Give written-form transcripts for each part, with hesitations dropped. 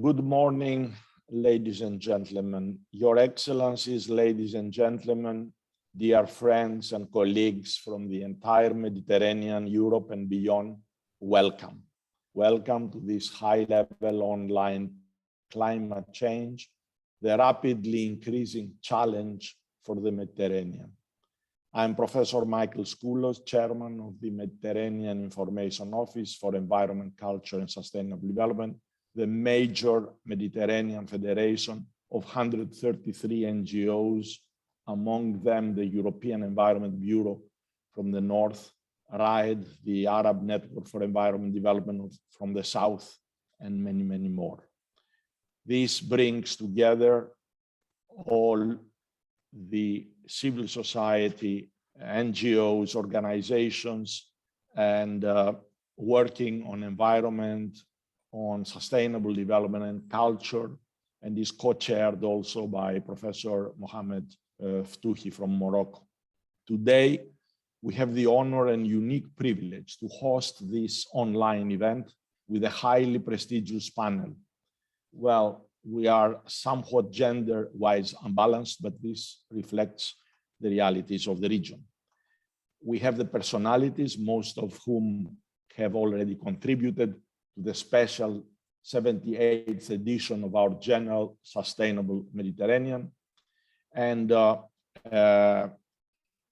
Good morning, ladies and gentlemen. Your Excellencies, ladies and gentlemen, dear friends and colleagues from the entire Mediterranean, Europe and beyond, welcome. Welcome to this high-level online climate change, the rapidly increasing challenge for the Mediterranean. I'm Professor Michael Skoulos, Chairman of the Mediterranean Information Office for Environment, Culture and Sustainable Development, the major Mediterranean federation of 133 NGOs, among them the European Environment Bureau from the north, RIDE, the Arab Network for Environment Development from the south, and many, many more. This brings together all the civil society, NGOs, organizations, and working on environment, on sustainable development and culture, and is co-chaired also by Professor Mohamed Ftouhi from Morocco. Today, we have the honor and unique privilege to host this online event with a highly prestigious panel. Well, we are somewhat gender-wise unbalanced, but this reflects the realities of the region. We have the personalities, most of whom have already contributed to the special 78th edition of our General Sustainable Mediterranean. And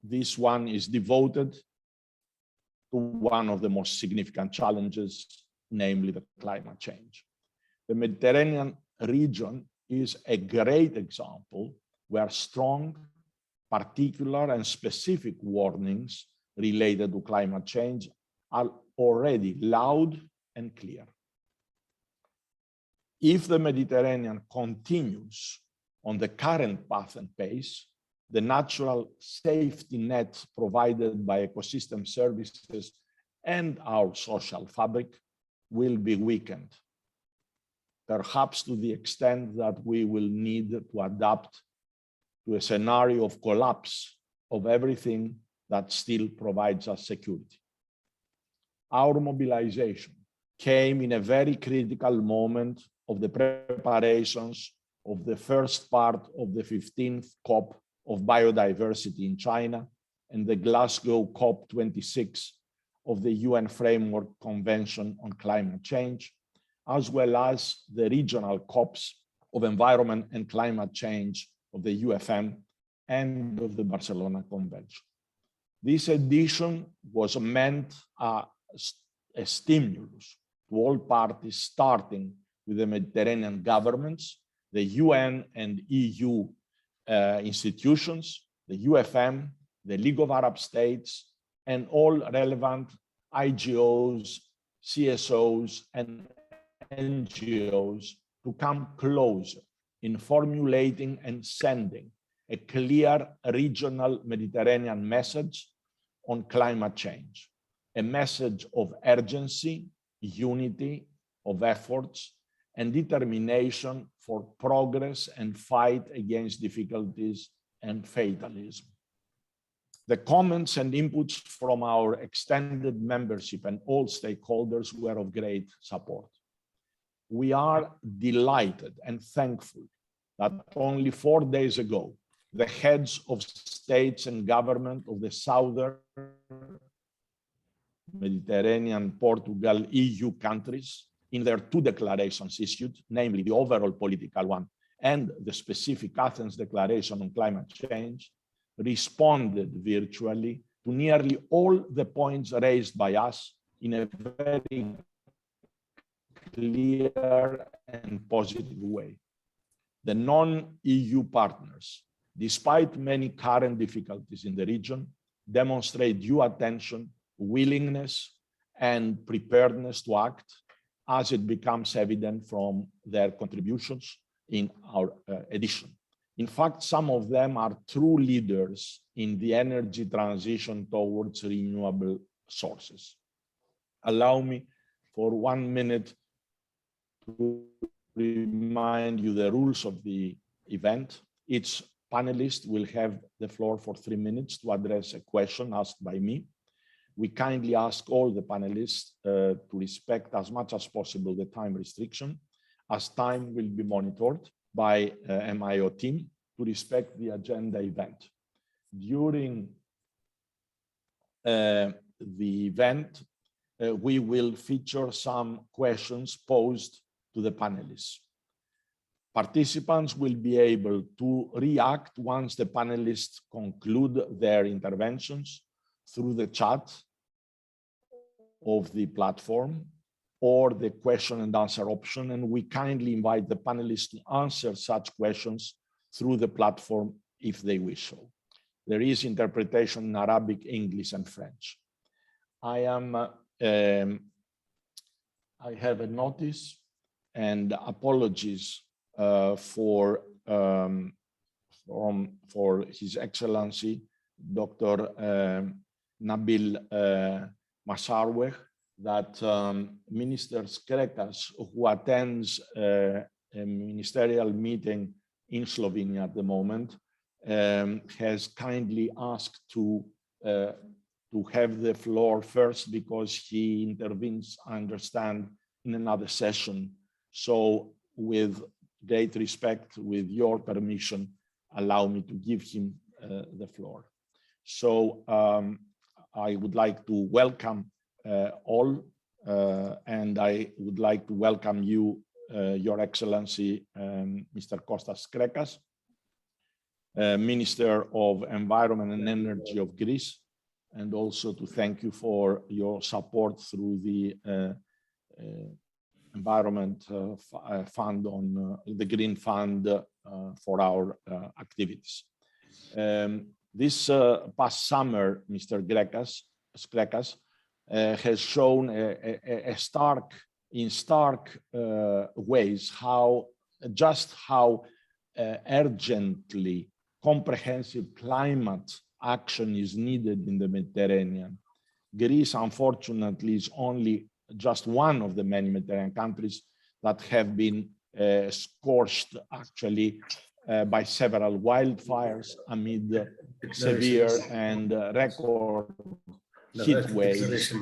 this one is devoted to one of the most significant challenges, namely the climate change. The Mediterranean region is a great example where strong, particular and specific warnings related to climate change are already loud and clear. If the Mediterranean continues on the current path and pace, the natural safety net provided by ecosystem services and our social fabric will be weakened, perhaps to the extent that we will need to adapt to a scenario of collapse of everything that still provides us security. Our mobilization came in a very critical moment of the preparations of the first part of the 15th COP of Biodiversity in China and the Glasgow COP26 of the UN Framework Convention on Climate Change, as well as the regional COPs of Environment and Climate Change of the UFM and of the Barcelona Convention. This edition was meant as a stimulus to all parties, starting with the Mediterranean governments, the UN and EU institutions, the UFM, the League of Arab States, and all relevant IGOs, CSOs, and NGOs to come closer in formulating and sending a clear regional Mediterranean message on climate change, a message of urgency, unity, of efforts, and determination for progress and fight against difficulties and fatalism. The comments and inputs from our extended membership and all stakeholders were of great support. We are delighted and thankful that only 4 days ago, the heads of states and government of the Southern Mediterranean, Portugal, EU countries, in their two declarations issued, namely the overall political one and the specific Athens Declaration on Climate Change, responded virtually to nearly all the points raised by us in a very clear and positive way. The non-EU partners, despite many current difficulties in the region, demonstrate due attention, willingness, and preparedness to act as it becomes evident from their contributions in our edition. In fact, some of them are true leaders in the energy transition towards renewable sources. Allow me for 1 minute to remind you the rules of the event. Each panelist will have the floor for 3 minutes to address a question asked by me. We kindly ask all the panelists to respect as much as possible the time restriction, as time will be monitored by MIO team to respect the agenda event. During the event, we will feature some questions posed to the panelists. Participants will be able to react once the panelists conclude their interventions through the chat of the platform or the question and answer option, and we kindly invite the panelists to answer such questions through the platform if they wish so. There is interpretation in Arabic, English, and French. I have a notice and apologies for His Excellency Dr. Nabil Masarweh, that Minister Skrekas, who attends a ministerial meeting in Slovenia at the moment, has kindly asked to have the floor first because he intervenes, I understand, in another session. So with great respect, with your permission, allow me to give him the floor. So I would like to welcome all, and I would like to welcome you, Your Excellency, Mr. Kostas Skrekas, Minister of Environment and Energy of Greece, and also to thank you for your support through the Environment Fund on the Green Fund for our activities. This past summer, Mr. Skrekas has shown in stark ways how urgently comprehensive climate action is needed in the Mediterranean. Greece, unfortunately, is only just one of the many Mediterranean countries that have been scorched actually by several wildfires amid severe and record heat waves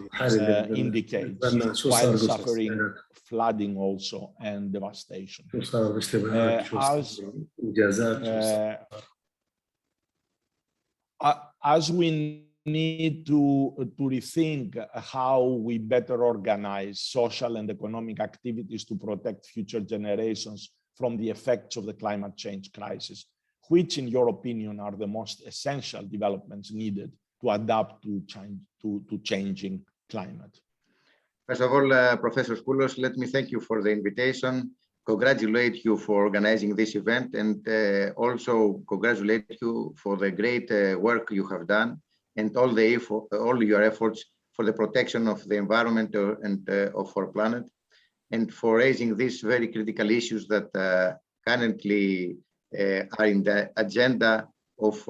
in decades, while suffering flooding also and devastation. As we need to rethink how we better organize social and economic activities to protect future generations from the effects of the climate change crisis, which, in your opinion, are the most essential developments needed to adapt to changing climate? First of all, Professor Skoulos, let me thank you for the invitation, congratulate you for organizing this event, and also congratulate you for the great work you have done and all your efforts for the protection of the environment and of our planet, and for raising these very critical issues that currently are in the agenda of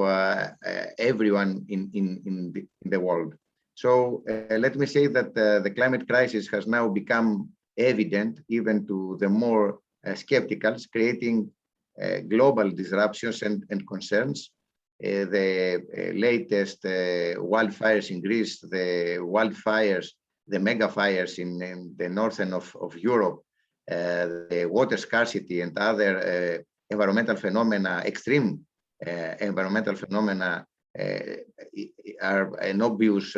everyone in the world. So let me say that the climate crisis has now become evident even to the more skepticals, creating global disruptions and concerns. The latest wildfires in Greece, the mega fires in the northern of Europe, the water scarcity and other environmental phenomena, extreme environmental phenomena, are an obvious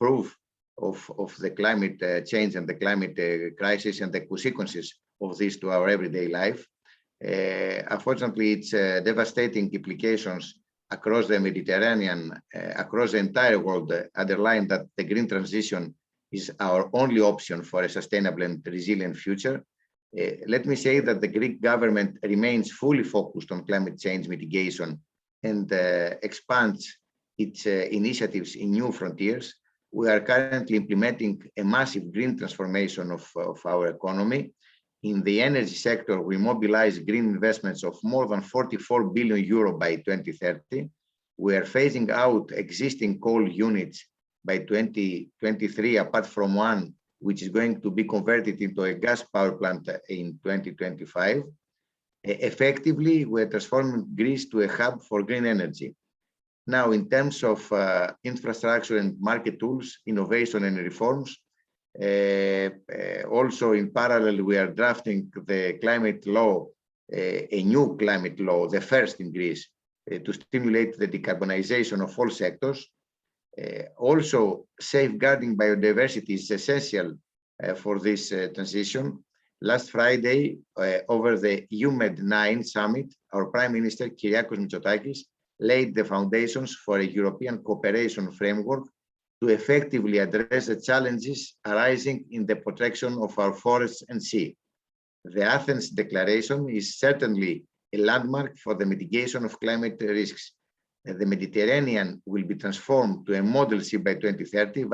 proof of the climate change and the climate crisis and the consequences of this to our everyday life. Unfortunately, it's devastating implications across the Mediterranean, across the entire world, underline that the green transition is our only option for a sustainable and resilient future. Let me say that the Greek government remains fully focused on climate change mitigation and expands its initiatives in new frontiers. We are currently implementing a massive green transformation of our economy. In the energy sector, we mobilize green investments of more than 44 billion euro by 2030. We are phasing out existing coal units by 2023, apart from one which is going to be converted into a gas power plant in 2025. Effectively, we're transforming Greece to a hub for green energy. Now, in terms of infrastructure and market tools, innovation and reforms, Also, in parallel, we are drafting the climate law, a new climate law, the first in Greece, to stimulate the decarbonization of all sectors. Also, safeguarding biodiversity is essential for this transition. Last Friday, over the UMED9 summit, our Prime Minister, Kyriakos Mitsotakis, laid the foundations for a European cooperation framework to effectively address the challenges arising in the protection of our forests and sea. The Athens Declaration is certainly a landmark for the mitigation of climate risks. The Mediterranean will be transformed to a model sea by 2030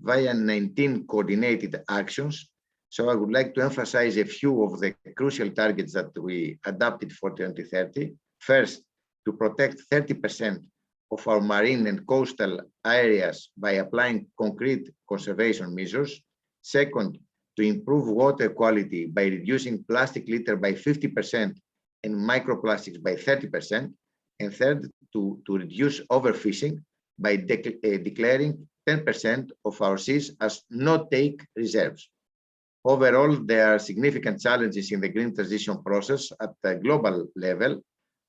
via 19 coordinated actions. So I would like to emphasize a few of the crucial targets that we adopted for 2030. First, to protect 30% of our marine and coastal areas by applying concrete conservation measures. Second, to improve water quality by reducing plastic litter by 50% and microplastics by 30%. And third, to reduce overfishing by declaring 10% of our seas as no-take reserves. Overall, there are significant challenges in the green transition process at the global level.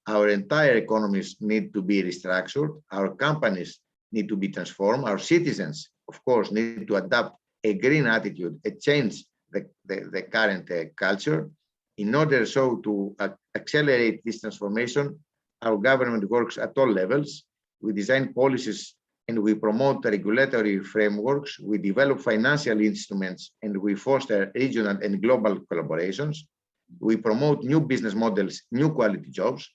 Our entire economies need to be restructured. Our companies need to be transformed. Our citizens, of course, need to adopt a green attitude, a change the current culture. In order so to accelerate this transformation, our government works at all levels. We design policies and we promote regulatory frameworks. We develop financial instruments and we foster regional and global collaborations. We promote new business models, new quality jobs.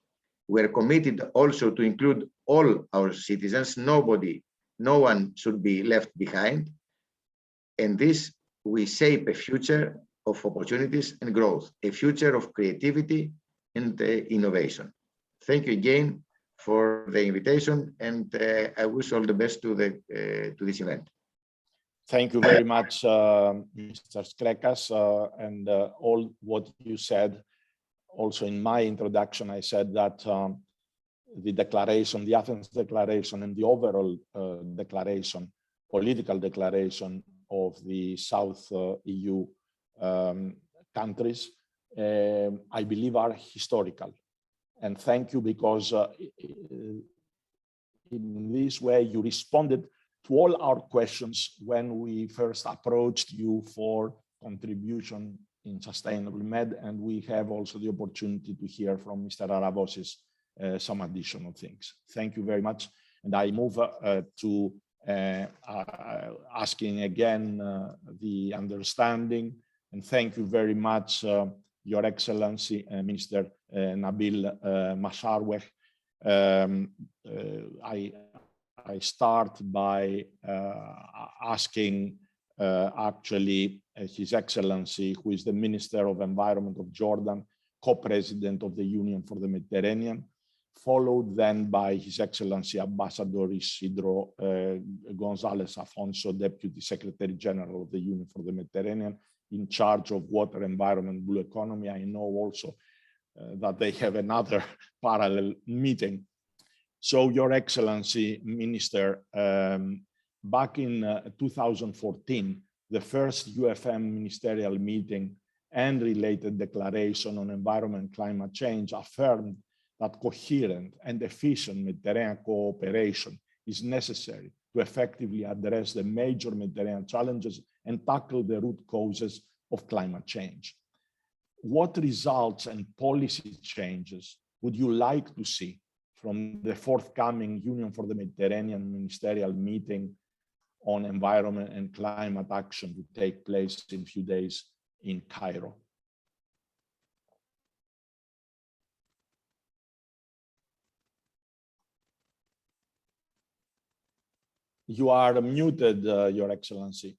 We are committed also to include all our citizens. No one should be left behind. And this, we shape a future of opportunities and growth, a future of creativity and innovation. Thank you again for the invitation, and I wish all the best to this event. Thank you very much, Mr. Skrekas, and all what you said. Also, in my introduction, I said that the declaration, the Athens Declaration, and the overall declaration, political declaration of the South EU countries, I believe are historical. And thank you, because in this way you responded to all our questions when we first approached you for contribution in sustainable med, and we have also the opportunity to hear from Mr. Aravosis some additional things. Thank you very much. And I move to asking again the understanding, and thank you very much, Your Excellency, Minister Nabil Masharweh. I start by asking actually His Excellency, who is the Minister of Environment of Jordan, co-president of the Union for the Mediterranean, followed then by His Excellency Ambassador Isidro González Afonso, Deputy Secretary General of the Union for the Mediterranean, in charge of water, environment, blue economy. I know also that they have another parallel meeting. So, Your Excellency, Minister, back in 2014, the first UFM ministerial meeting and related declaration on environment and climate change affirmed that coherent and efficient Mediterranean cooperation is necessary to effectively address the major Mediterranean challenges and tackle the root causes of climate change. What results and policy changes would you like to see from the forthcoming Union for the Mediterranean ministerial meeting on environment and climate action to take place in a few days in Cairo? You are muted, Your Excellency.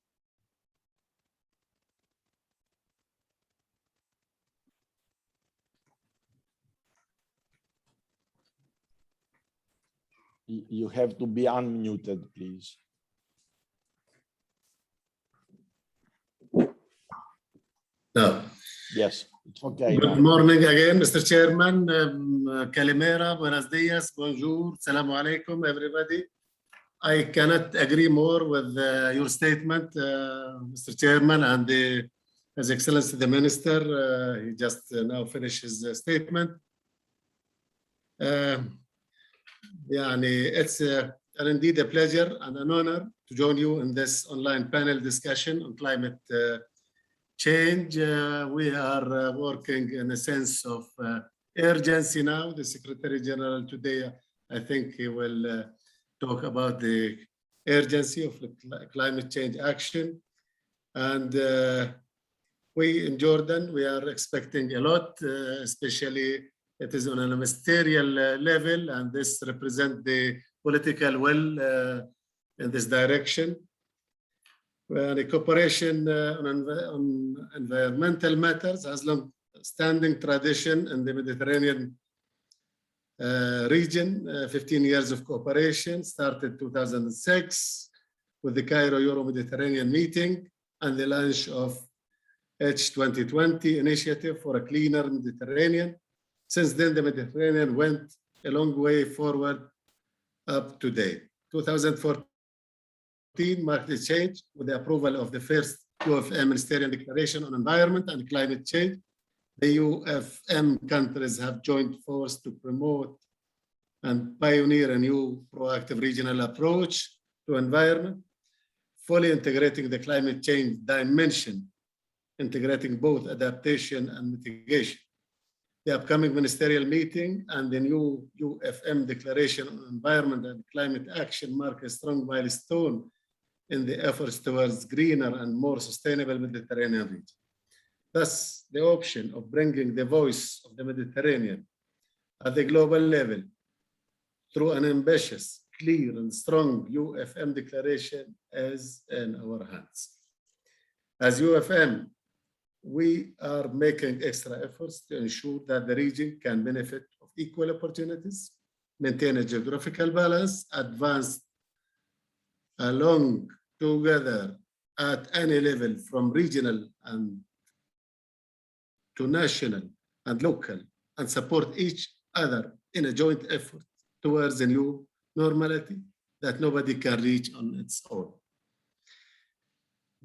You have to be unmuted, please. No. Yes, it's okay. Good morning again, Mr. Chairman. Kalimera, buenos dias, bonjour, salamu alaikum, everybody. I cannot agree more with your statement, Mr. Chairman, and His Excellency the Minister. He just now finished his statement. It's indeed a pleasure and an honor to join you in this online panel discussion on climate change. We are working in a sense of urgency now. The Secretary General today, I think he will talk about the urgency of the climate change action. And we in Jordan, we are expecting a lot, especially it is on a ministerial level, and this represents the political will in this direction. The cooperation on environmental matters has long-standing tradition in the Mediterranean region. 15 years of cooperation started 2006 with the Cairo Euro-Mediterranean meeting and the launch of H2020 initiative for a cleaner Mediterranean. Since then, the Mediterranean went a long way forward up to date. 2014 marked a change with the approval of the first UFM Ministerial Declaration on Environment and Climate Change. The UFM countries have joined force to promote and pioneer a new proactive regional approach to environment, fully integrating the climate change dimension, integrating both adaptation and mitigation. The upcoming ministerial meeting and the new UFM Declaration on Environment and Climate Action mark a strong milestone in the efforts towards greener and more sustainable Mediterranean region. Thus, the option of bringing the voice of the Mediterranean at the global level through an ambitious, clear, and strong UFM declaration is in our hands. As UFM, we are making extra efforts to ensure that the region can benefit of equal opportunities, maintain a geographical balance, advance along together at any level from regional and to national and local, and support each other in a joint effort towards a new normality that nobody can reach on its own.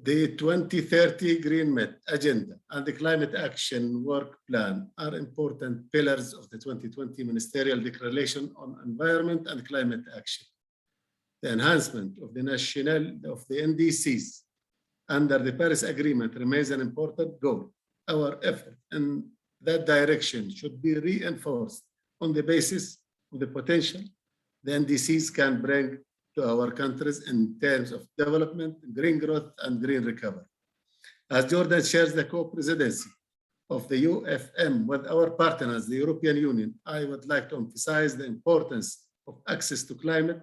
The 2030 Green Met Agenda and the Climate Action Work Plan are important pillars of the 2020 Ministerial Declaration on Environment and Climate Action. The enhancement of the NDCs under the Paris Agreement remains an important goal. Our effort in that direction should be reinforced on the basis of the potential the NDCs can bring to our countries in terms of development, green growth, and green recovery. As Jordan shares the co-presidency of the UFM with our partners, the European Union, I would like to emphasize the importance of access to climate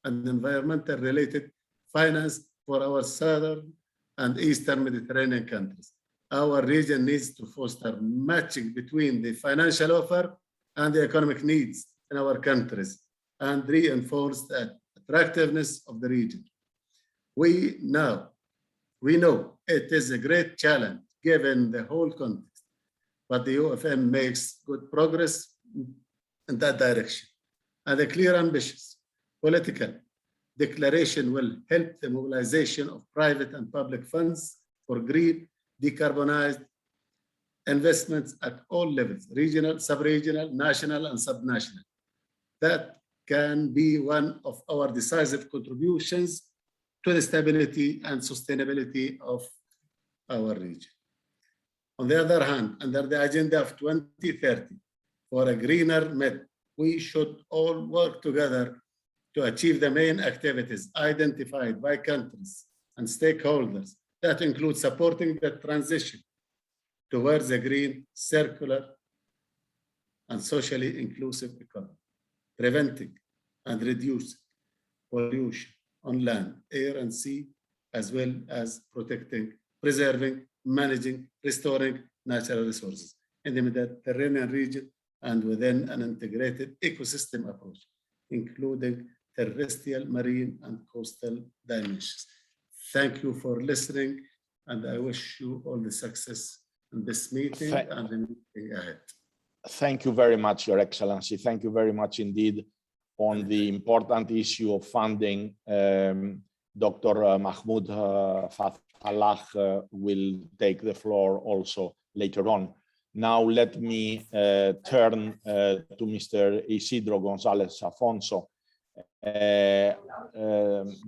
and environmental related finance for our southern and eastern Mediterranean countries. Our region needs to foster matching between the financial offer and the economic needs in our countries and reinforce the attractiveness of the region. We know it is a great challenge given the whole context, but the UFM makes good progress in that direction. And a clear, ambitious political declaration will help the mobilization of private and public funds for green, decarbonized investments at all levels, regional, sub-regional, national, and subnational. That can be one of our decisive contributions to the stability and sustainability of our region. On the other hand, under the agenda of 2030 for a greener Med, we should all work together to achieve the main activities identified by countries and stakeholders that include supporting the transition towards a green, circular, and socially inclusive economy, preventing and reducing pollution on land, air, and sea, as well as protecting, preserving, managing, restoring natural resources in the Mediterranean region and within an integrated ecosystem approach, including terrestrial, marine, and coastal dimensions. Thank you for listening, and I wish you all the success in this meeting and the meeting ahead. Thank you very much, Your Excellency. Thank you very much indeed. on the important issue of funding. Dr. Mahmoud Fathallah will take the floor also later on. Now let me turn to Mr. Isidro Gonzalez Afonso.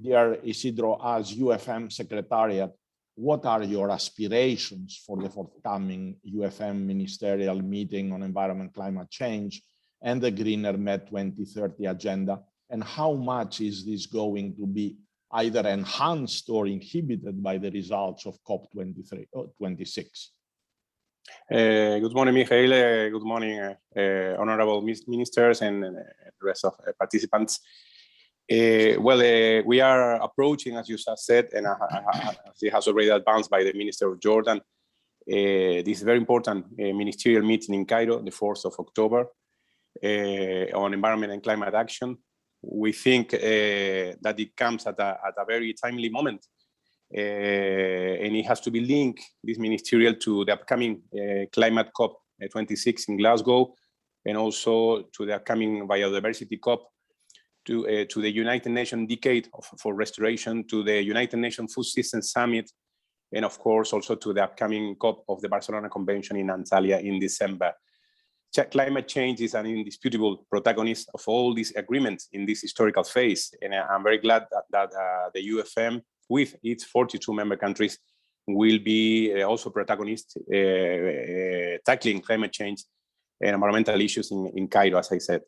Dear Isidro, as UFM Secretariat, what are your aspirations for the forthcoming UFM Ministerial meeting on environment, climate change, and the Greener Med 2030 agenda? And how much is this going to be either enhanced or inhibited by the results of COP23 or 26? Good morning, Michael. Good morning, honorable ministers and the rest of participants. We are approaching, as you said, and it has already advanced by the Minister of Jordan, this very important ministerial meeting in Cairo, the 4th of October, on environment and climate action. We think that it comes at a very timely moment, and it has to be linked, this ministerial, to the upcoming climate COP 26 in Glasgow, and also to the upcoming biodiversity COP, to the United Nations Decade for Restoration, to the United Nations Food System Summit, and of course also to the upcoming COP of the Barcelona Convention in Antalya in December. Climate change is an indisputable protagonist of all these agreements in this historical phase, and I'm very glad that the UFM, with its 42 member countries, will be also protagonists tackling climate change and environmental issues in Cairo, as I said.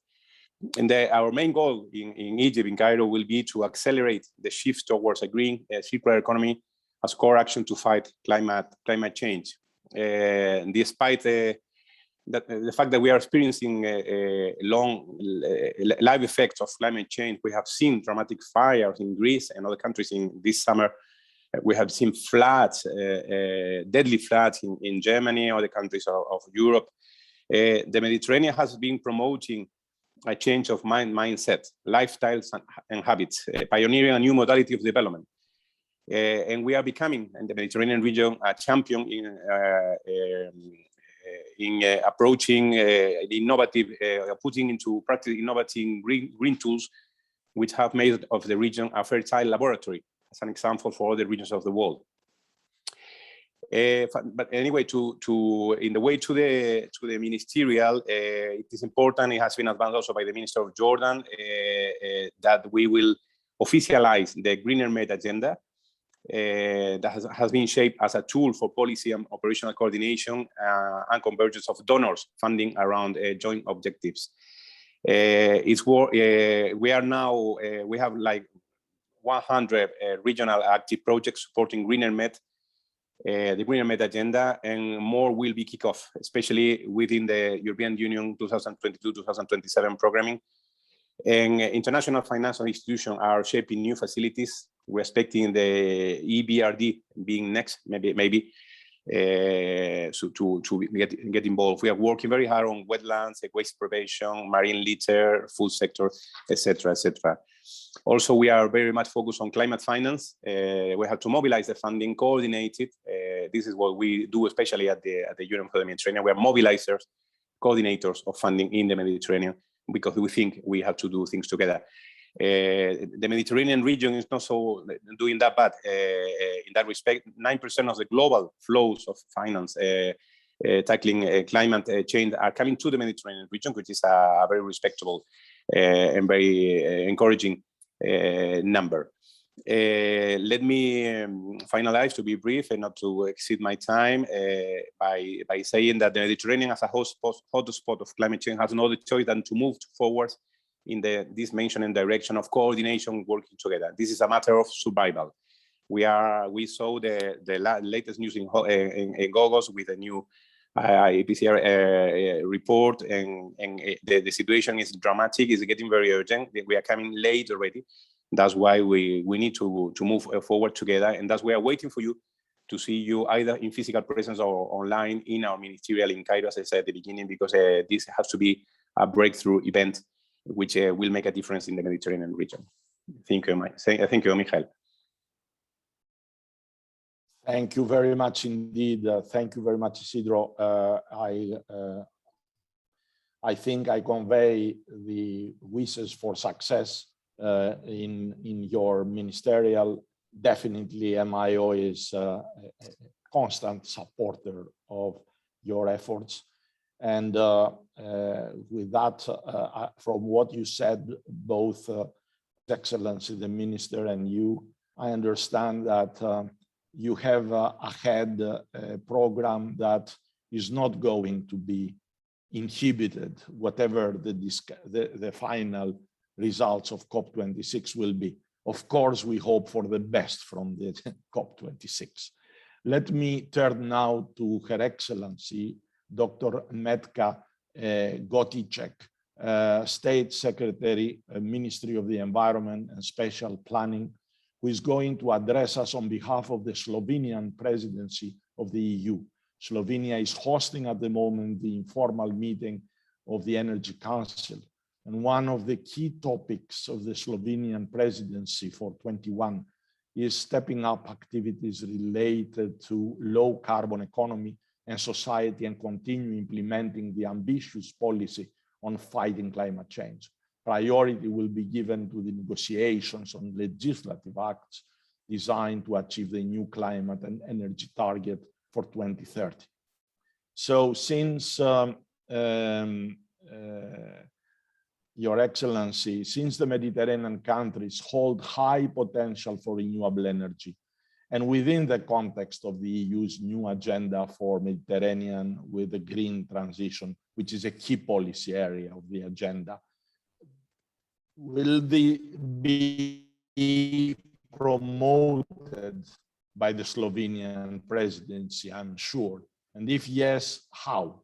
And our main goal in Egypt, in Cairo, will be to accelerate the shift towards a green circular economy as core action to fight climate change. Despite the fact that we are experiencing long live effects of climate change, we have seen dramatic fires in Greece and other countries in this summer. We have seen floods, deadly floods in Germany, other countries of Europe. The Mediterranean has been promoting a change of mindset, lifestyles and habits, pioneering a new modality of development. And we are becoming, in the Mediterranean region, a champion in approaching innovative, putting into practice innovative green tools, which have made of the region a fertile laboratory, as an example for other regions of the world. But anyway, in the way to the ministerial, it is important. It has been advanced also by the Minister of Jordan that we will officialize the Greener Med agenda that has been shaped as a tool for policy and operational coordination and convergence of donors funding around joint objectives. We have like 100 regional active projects supporting Greener Med, the Greener Med agenda, and more will be kicked off, especially within the European Union 2022-2027 programming. And international financial institutions are shaping new facilities. We're expecting the EBRD being next, maybe so to get involved. We are working very hard on wetlands, waste prevention, marine litter, food sector, etc., etc. Also, we are very much focused on climate finance. We have to mobilize the funding, coordinate it. This is what we do, especially at the Union for the Mediterranean. We are mobilizers, coordinators of funding in the Mediterranean, because we think we have to do things together. The Mediterranean region is not so doing that bad in that respect. 9% of the global flows of finance tackling climate change are coming to the Mediterranean region, which is a very respectable and very encouraging number. Let me finalize, to be brief and not to exceed my time, by saying that the Mediterranean as a hotspot of climate change has no other choice than to move forward in this mentioned and direction of coordination, working together. This is a matter of survival. We saw the latest news in August with a new IPCR report, and the situation is dramatic. It's getting very urgent. We are coming late already. That's why we need to move forward together, and that's why we are waiting for you to see you either in physical presence or online in our ministerial in Cairo, as I said at the beginning, because this has to be a breakthrough event which will make a difference in the Mediterranean region. Thank you, Michael. Thank you very much indeed. Thank you very much, Isidro. I think I convey the wishes for success in your ministerial. Definitely MIO is a constant supporter of your efforts. And with that, from what you said, both Excellency, the Minister, and you, I understand that you have ahead a program that is not going to be inhibited, whatever the final results of COP26 will be. Of course, we hope for the best from the COP26. Let me turn now to Her Excellency, Dr. Metka Goticek, State Secretary, Ministry of the Environment and Spatial Planning, who is going to address us on behalf of the Slovenian presidency of the EU. Slovenia is hosting at the moment the informal meeting of the Energy Council. And one of the key topics of the Slovenian presidency for 21 is stepping up activities related to low carbon economy and society and continue implementing the ambitious policy on fighting climate change. Priority will be given to the negotiations on legislative acts designed to achieve the new climate and energy target for 2030. So since Your Excellency, since the Mediterranean countries hold high potential for renewable energy, and within the context of the EU's new agenda for Mediterranean with the green transition, which is a key policy area of the agenda, will they be promoted by the Slovenian presidency, I'm sure? And if yes, how?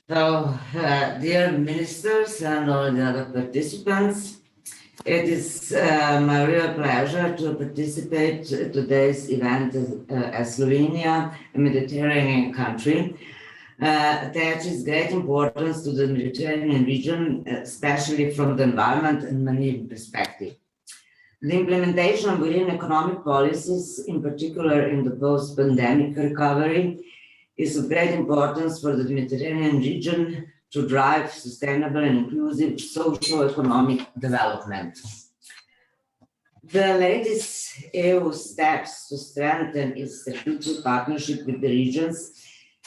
So, dear ministers and all the other participants, it is my real pleasure to participate in today's event as Slovenia, a Mediterranean country, attaches great importance to the Mediterranean region, especially from the environment and marine perspective. The implementation of green economic policies, in particular in the post-pandemic recovery, is of great importance for the Mediterranean region to drive sustainable and inclusive socio-economic development. The latest EU steps to strengthen its strategic partnership with the regions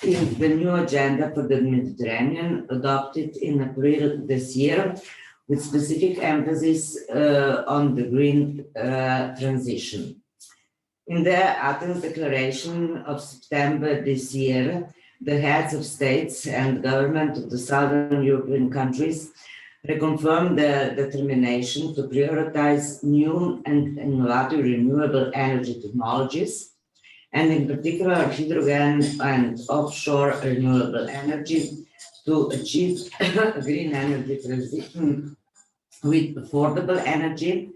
in the new agenda for the Mediterranean, adopted in April this year, with specific emphasis on the green transition. In the Athens Declaration of September this year, the heads of states and government of the Southern European countries reconfirmed their determination to prioritize new and innovative renewable energy technologies, and in particular hydrogen and offshore renewable energy, to achieve green energy transition with affordable energy,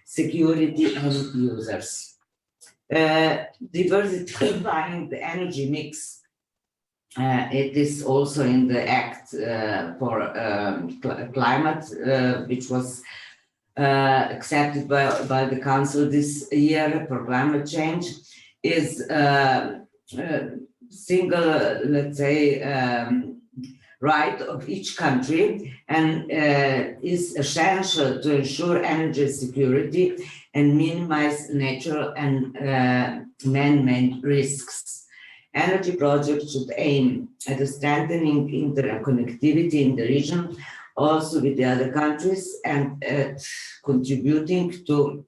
security, and users. Diversifying the energy mix, it is also in the Act for Climate, which was accepted by the Council this year for climate change, is single, let's say, right of each country, and is essential to ensure energy security and minimize natural and man-made risks. Energy projects should aim at strengthening interconnectivity in the region, also with the other countries, and at contributing to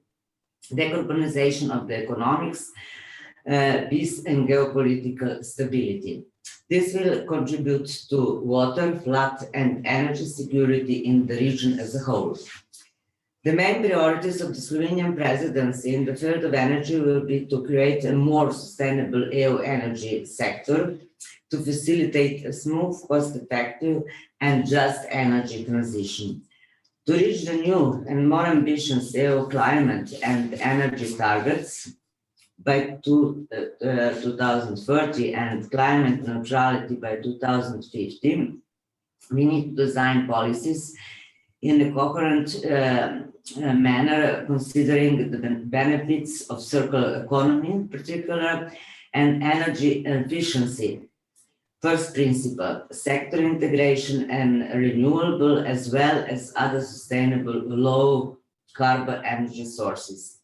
decarbonization of the economics, peace, and geopolitical stability. This will contribute to water, flood, and energy security in the region as a whole. The main priorities of the Slovenian presidency in the field of energy will be to create a more sustainable EU energy sector, to facilitate a smooth, cost-effective, and just energy transition. To reach the new and more ambitious EU climate and energy targets by 2030 and climate neutrality by 2050, we need to design policies in a coherent manner, considering the benefits of circular economy in particular and energy efficiency. First principle, sector integration and renewable as well as other sustainable low carbon energy sources.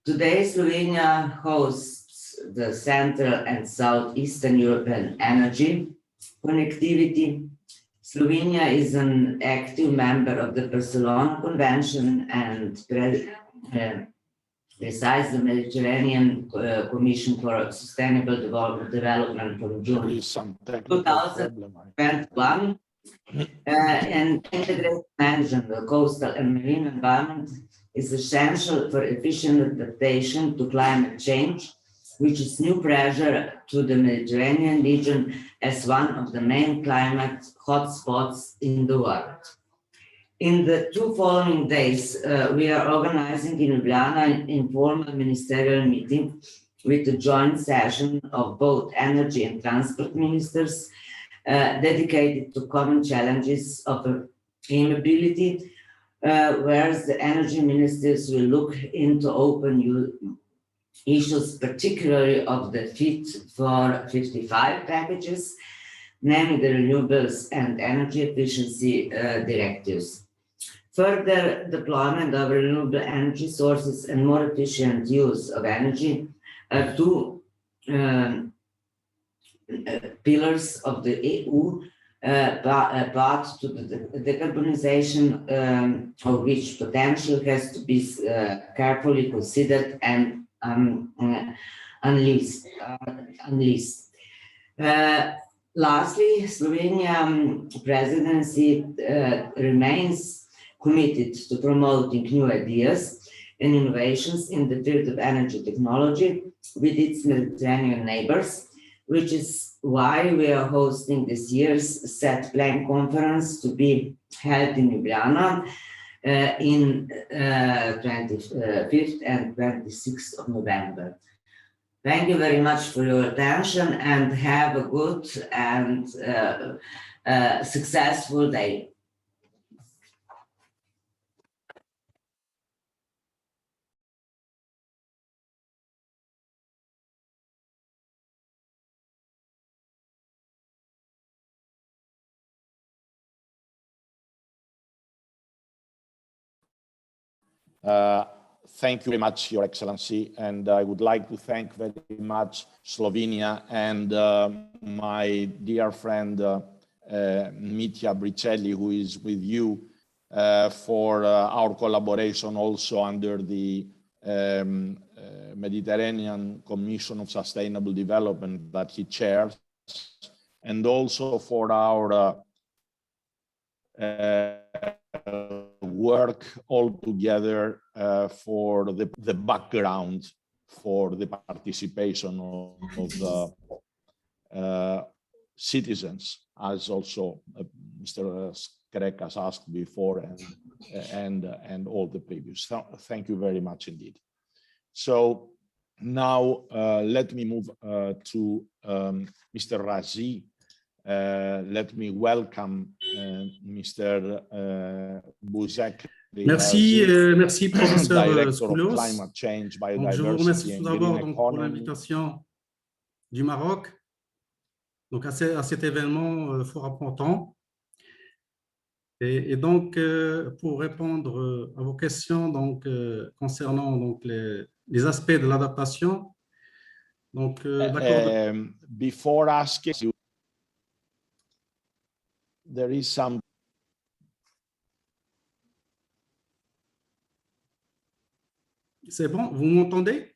Today, Slovenia hosts the Central and Southeastern European energy connectivity. Slovenia is an active member of the Barcelona Convention and presides the Mediterranean Commission for Sustainable Development from June 2021, and integrated management of the coastal and marine environment is essential for efficient adaptation to climate change, which is new pressure to the Mediterranean region as one of the main climate hotspots in the world. In the 2 following days, we are organizing in Ljubljana an informal ministerial meeting with a joint session of both energy and transport ministers dedicated to common challenges of e-mobility, whereas the energy ministers will look into open issues, particularly of the Fit for 55 packages, namely the renewables and energy efficiency directives. Further deployment of renewable energy sources and more efficient use of energy are 2 pillars of the EU path to the decarbonization, of which potential has to be carefully considered and unleashed. Lastly, Slovenia presidency remains committed to promoting new ideas and innovations in the field of energy technology with its Mediterranean neighbors, which is why we are hosting this year's Set Plan conference to be held in Ljubljana in 25th and 26th of November. Thank you very much for your attention and have a good and successful day. Thank you very much, Your Excellency, and I would like to thank very much Slovenia and my dear friend Mitja Bricelli, who is with you, for our collaboration also under the Mediterranean Commission of Sustainable Development that he chairs, and also for our work all together for the background for the participation of the citizens, as also Mr. Skrek has asked before, and all the previous. Thank you very much indeed. So now let me move to Mr. Razi. Let me welcome Mr. Buzek. Merci, merci professeur Skoulos. Climate Change, Donc, je vous remercie tout d'abord pour l'invitation du Maroc donc à cet événement fort important. Et donc, pour répondre à vos questions donc, concernant donc, les aspects de l'adaptation, donc before asking you, there is some. C'est bon, vous m'entendez?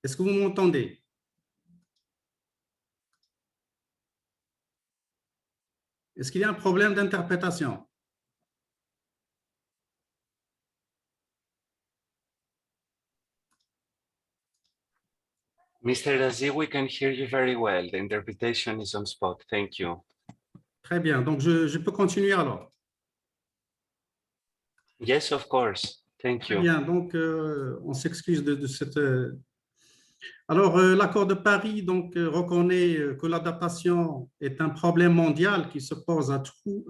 Est-ce que vous m'entendez? Est-ce qu'il y a un problème d'interprétation? Mr. Razi, we can hear you very well. The interpretation is on spot. Thank you. Très bien. Donc, je peux continuer alors? Yes, of course. Thank you. Très bien. Donc, on s'excuse de cette... Alors, l'accord de Paris donc, reconnaît que l'adaptation est un problème mondial qui se pose à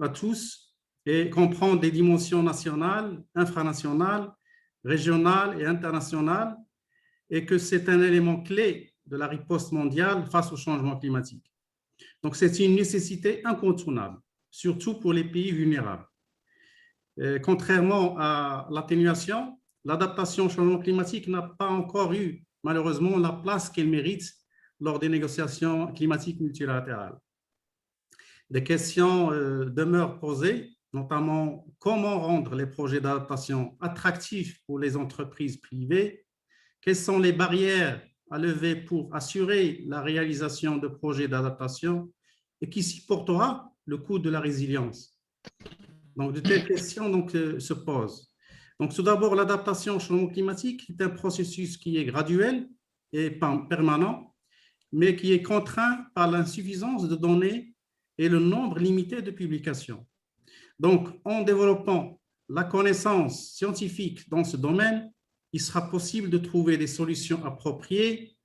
tous et comprend des dimensions nationales, infranationales, régionales et internationales. et que c'est un élément clé de la riposte mondiale face au changement climatique. Donc, c'est une nécessité incontournable, surtout pour les pays vulnérables. Contrairement à l'atténuation, l'adaptation au changement climatique n'a pas encore eu, malheureusement, la place qu'elle mérite lors des négociations climatiques multilatérales. Des questions demeurent posées, notamment comment rendre les projets d'adaptation attractifs pour les entreprises privées, quelles sont les barrières à lever pour assurer la réalisation de projets d'adaptation et qui supportera le coût de la résilience. Donc, de telles questions se posent. Donc, tout d'abord, l'adaptation au changement climatique est un processus qui est graduel et permanent, mais qui est contraint par l'insuffisance de données et le nombre limité de publications. Donc, en développant la connaissance scientifique dans ce domaine, il sera possible de trouver des solutions appropriées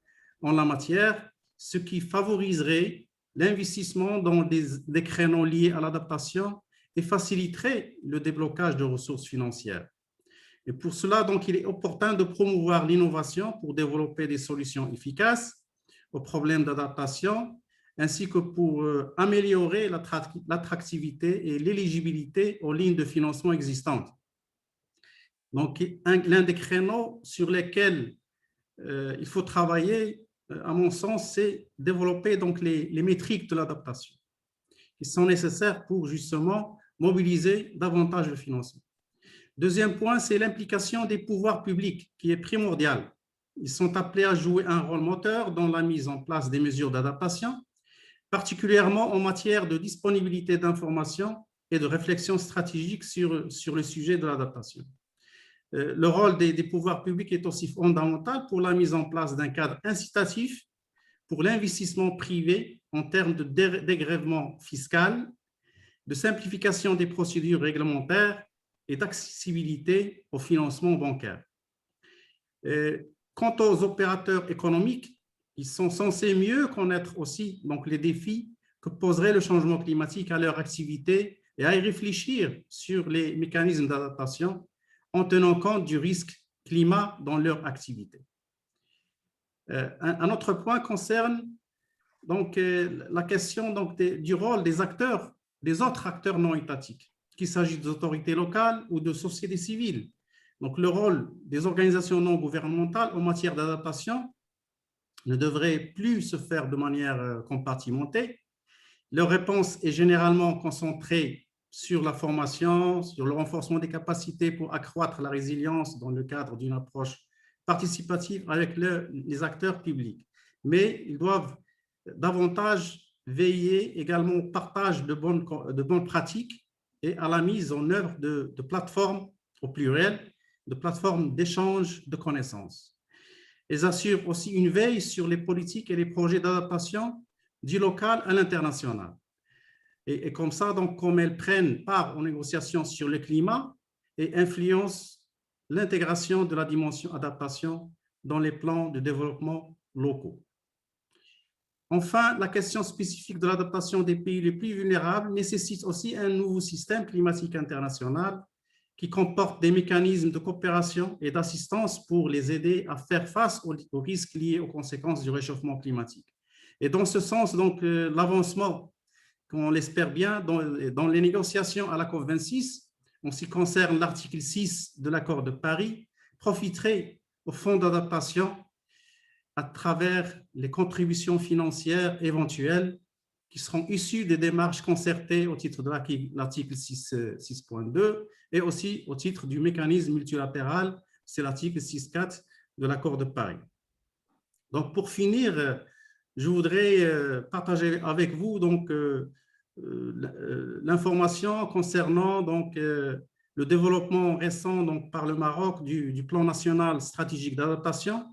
en la matière, ce qui favoriserait l'investissement dans des créneaux liés à l'adaptation et faciliterait le déblocage de ressources financières. Et pour cela, donc, il est opportun de promouvoir l'innovation pour développer des solutions efficaces aux problèmes d'adaptation, ainsi que pour améliorer l'attractivité et l'éligibilité aux lignes de financement existantes. Donc, l'un des créneaux sur lesquels il faut travailler, à mon sens, c'est développer donc les métriques de l'adaptation qui sont nécessaires pour justement mobiliser davantage le financement. Deuxième point, c'est l'implication des pouvoirs publics qui est primordiale. Ils sont appelés à jouer un rôle moteur dans la mise en place des mesures d'adaptation, particulièrement en matière de disponibilité d'informations et de réflexion stratégique sur le sujet de l'adaptation. Le rôle des pouvoirs publics est aussi fondamental pour la mise en place d'un cadre incitatif pour l'investissement privé en termes de dégrèvement fiscal, de simplification des procédures réglementaires et d'accessibilité au financement bancaire. Quant aux opérateurs économiques, ils sont censés mieux connaître aussi donc, les défis que poserait le changement climatique à leur activité et à y réfléchir sur les mécanismes d'adaptation en tenant compte du risque climat dans leur activité. Un autre point concerne donc, la question donc, du rôle des autres acteurs non étatiques, qu'il s'agisse d'autorités locales ou de sociétés civiles. Donc, le rôle des organisations non gouvernementales en matière d'adaptation ne devrait plus se faire de manière compartimentée. Leur réponse est généralement concentrée sur la formation, sur le renforcement des capacités pour accroître la résilience dans le cadre d'une approche participative avec les acteurs publics. Mais ils doivent davantage veiller également au partage de bonnes pratiques et à la mise en œuvre de plateformes au pluriel, de plateformes d'échange de connaissances. Elles assurent aussi une veille sur les politiques et les projets d'adaptation du local à l'international. Et comme ça, donc, comme elles prennent part aux négociations sur le climat et influencent l'intégration de la dimension adaptation dans les plans de développement locaux. Enfin, la question spécifique de l'adaptation des pays les plus vulnérables nécessite aussi un nouveau système climatique international qui comporte des mécanismes de coopération et d'assistance pour les aider à faire face aux risques liés aux conséquences du réchauffement climatique. Et dans ce sens, donc, l'avancement, qu'on l'espère bien, dans les négociations à la COP26, en ce qui concerne l'article 6 de l'accord de Paris, profiterait au fonds d'adaptation à travers les contributions financières éventuelles qui seront issues des démarches concertées au titre de l'article 6.2 et aussi au titre du mécanisme multilatéral, c'est l'article 6.4 de l'accord de Paris. Donc, pour finir, je voudrais partager avec vous donc, l'information concernant donc, le développement récent donc, par le Maroc du plan national stratégique d'adaptation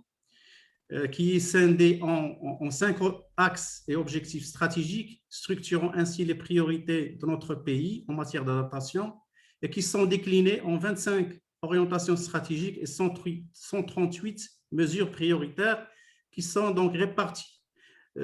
qui est scindé en 5 axes et objectifs stratégiques, structurant ainsi les priorités de notre pays en matière d'adaptation et qui sont déclinés en 25 orientations stratégiques et 138 mesures prioritaires qui sont donc réparties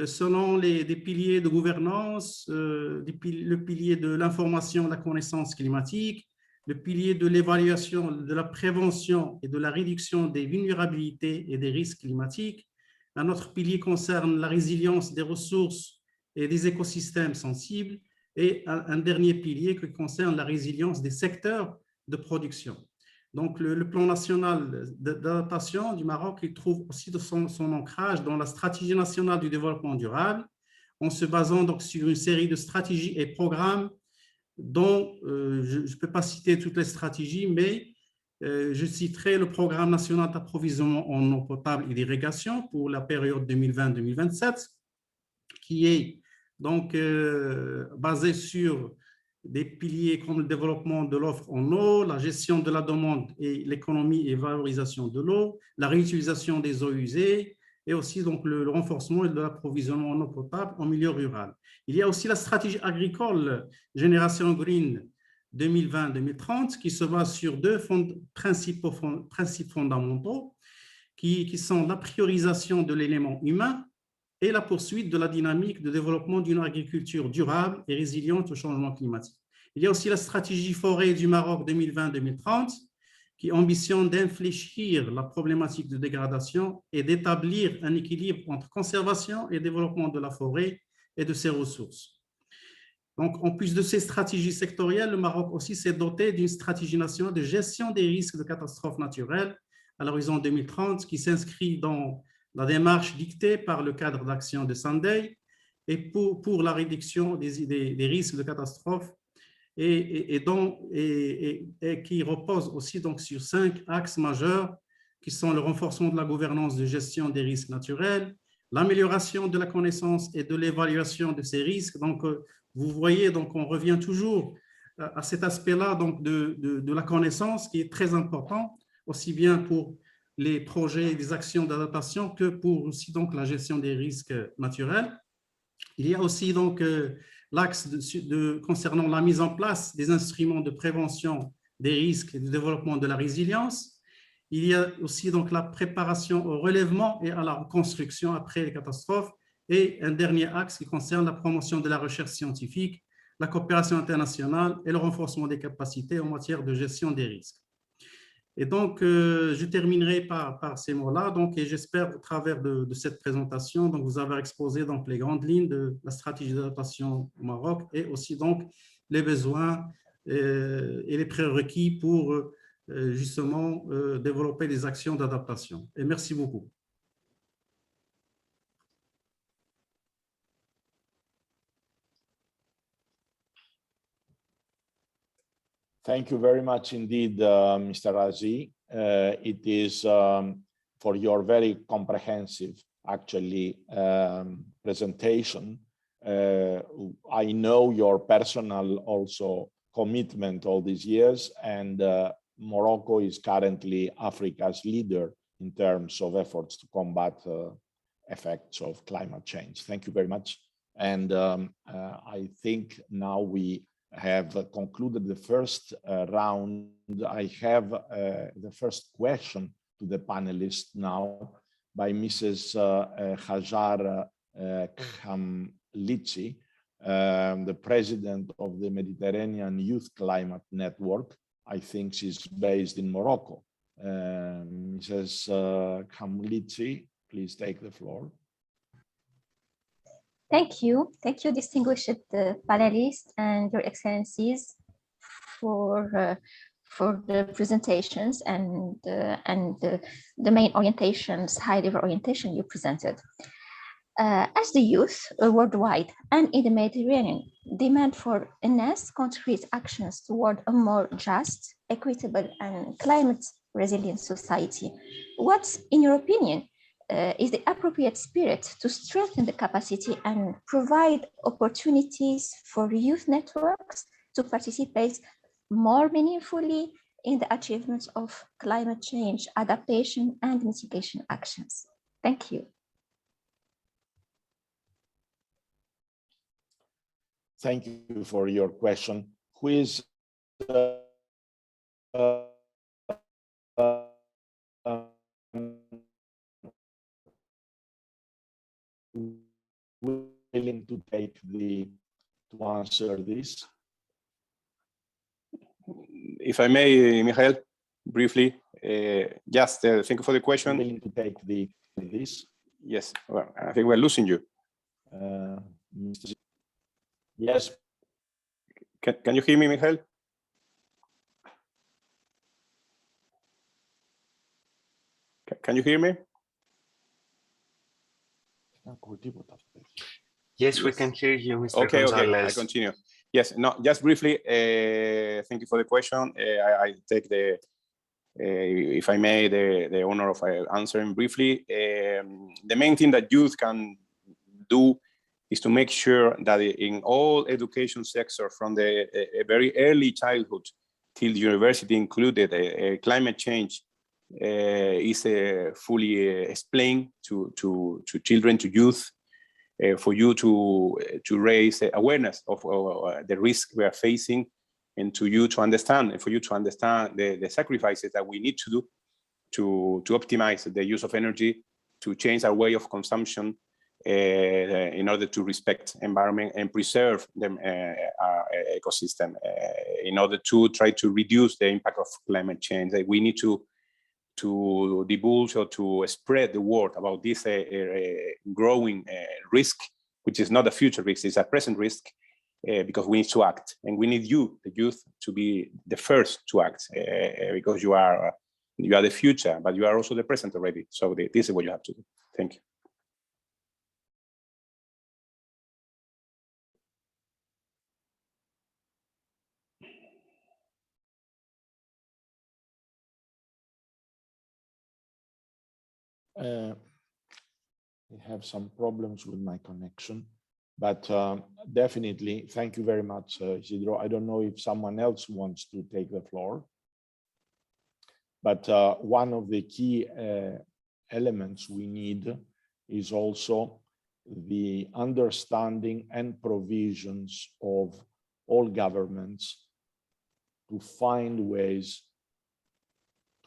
selon des piliers de gouvernance, le pilier de l'information, la connaissance climatique, le pilier de l'évaluation, de la prévention et de la réduction des vulnérabilités et des risques climatiques. Un autre pilier concerne la résilience des ressources et des écosystèmes sensibles. Et un dernier pilier qui concerne la résilience des secteurs de production. Donc, le plan national d'adaptation du Maroc, il trouve aussi son ancrage dans la stratégie nationale du développement durable, en se basant donc sur une série de stratégies et programmes dont je ne peux pas citer toutes les stratégies, mais je citerai le programme national d'approvisionnement en eau potable et d'irrigation pour la période 2020-2027, qui est donc basé sur des piliers comme le développement de l'offre en eau, la gestion de la demande et l'économie et valorisation de l'eau, la réutilisation des eaux usées et aussi donc le renforcement de l'approvisionnement en eau potable en milieu rural. Il y a aussi la stratégie agricole Génération Green 2020-2030 qui se base sur deux principes fondamentaux qui sont la priorisation de l'élément humain et la poursuite de la dynamique de développement d'une agriculture durable et résiliente au changement climatique. Il y a aussi la stratégie forêt du Maroc 2020-2030 qui ambitionne d'infléchir la problématique de dégradation et d'établir un équilibre entre conservation et développement de la forêt et de ses ressources. Donc, en plus de ces stratégies sectorielles, le Maroc aussi s'est doté d'une stratégie nationale de gestion des risques de catastrophes naturelles à l'horizon 2030 qui s'inscrit dans la démarche dictée par le cadre d'action de Sunday et pour la réduction des risques de catastrophes et qui repose aussi donc sur 5 axes majeurs qui sont le renforcement de la gouvernance de gestion des risques naturels, l'amélioration de la connaissance et de l'évaluation de ces risques. Donc, vous voyez, donc on revient toujours à cet aspect-là donc de la connaissance qui est très important, aussi bien pour les projets et des actions d'adaptation que pour aussi donc la gestion des risques naturels. Il y a aussi donc l'axe concernant la mise en place des instruments de prévention des risques et du développement de la résilience. Il y a aussi donc la préparation au relèvement et à la reconstruction après les catastrophes. Et un dernier axe qui concerne la promotion de la recherche scientifique, la coopération internationale et le renforcement des capacités en matière de gestion des risques. Et donc, je terminerai par ces mots-là. Donc, et j'espère, au travers de cette présentation, donc, vous avez exposé donc, les grandes lignes de la stratégie d'adaptation au Maroc et aussi donc, les besoins et les prérequis pour justement développer des actions d'adaptation. Et merci beaucoup. Thank you very much indeed, Mr. Razi. It is for your very comprehensive, actually, presentation. I know your personal also commitment all these years, and Morocco is currently Africa's leader in terms of efforts to combat effects of climate change. Thank you very much. And I think now we have concluded the first round. I have the first question to the panelists now by Mrs. Hajjar Lichi, the president of the Mediterranean Youth Climate Network. I think she's based in Morocco. Mrs. Lichi, please take the floor. Thank you, distinguished panelists and your excellencies for the presentations and the main orientations, high-level orientation you presented. As the youth worldwide and in the Mediterranean demand for enhanced concrete actions toward a more just, equitable, and climate-resilient society, what, in your opinion, is the appropriate spirit to strengthen the capacity and provide opportunities for youth networks to participate more meaningfully in the achievement of climate change, adaptation, and mitigation actions? Thank you. Thank you for your question. Who is willing to take to answer this? if I may, Michael, briefly, just thank you for the question. I'm willing to take this. Yes, well, I think we're losing you. Yes. Can you hear me, Michael? Can you hear me? Yes, we can hear you, Mr. Okay, Gonzalez. okay, I continue. Yes, no, just briefly, thank you for the question. I take the, if I may, the honor of answering briefly. The main thing that youth can do is to make sure that in all education sectors, from the very early childhood till university included, climate change is fully explained to children, to youth, for you to raise awareness of the risk we are facing, and for you to understand the sacrifices that we need to do to optimize the use of energy, to change our way of consumption in order to respect environment and preserve the ecosystem, in order to try to reduce the impact of climate change. We need to divulge or to spread the word about this growing risk, which is not a future risk, it's a present risk, because we need to act, and we need you, the youth, to be the first to act, because you are the future, but you are also the present already. So this is what you have to do. Thank you. I have some problems with my connection, but definitely, thank you very much, Isidro. I don't know if someone else wants to take the floor, but one of the key elements we need is also the understanding and provisions of all governments to find ways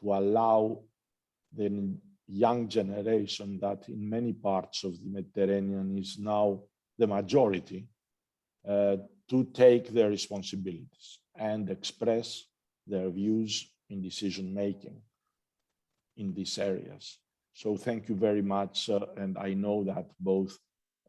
to allow the young generation that in many parts of the Mediterranean is now the majority, to take their responsibilities and express their views in decision-making in these areas. So thank you very much. And I know that both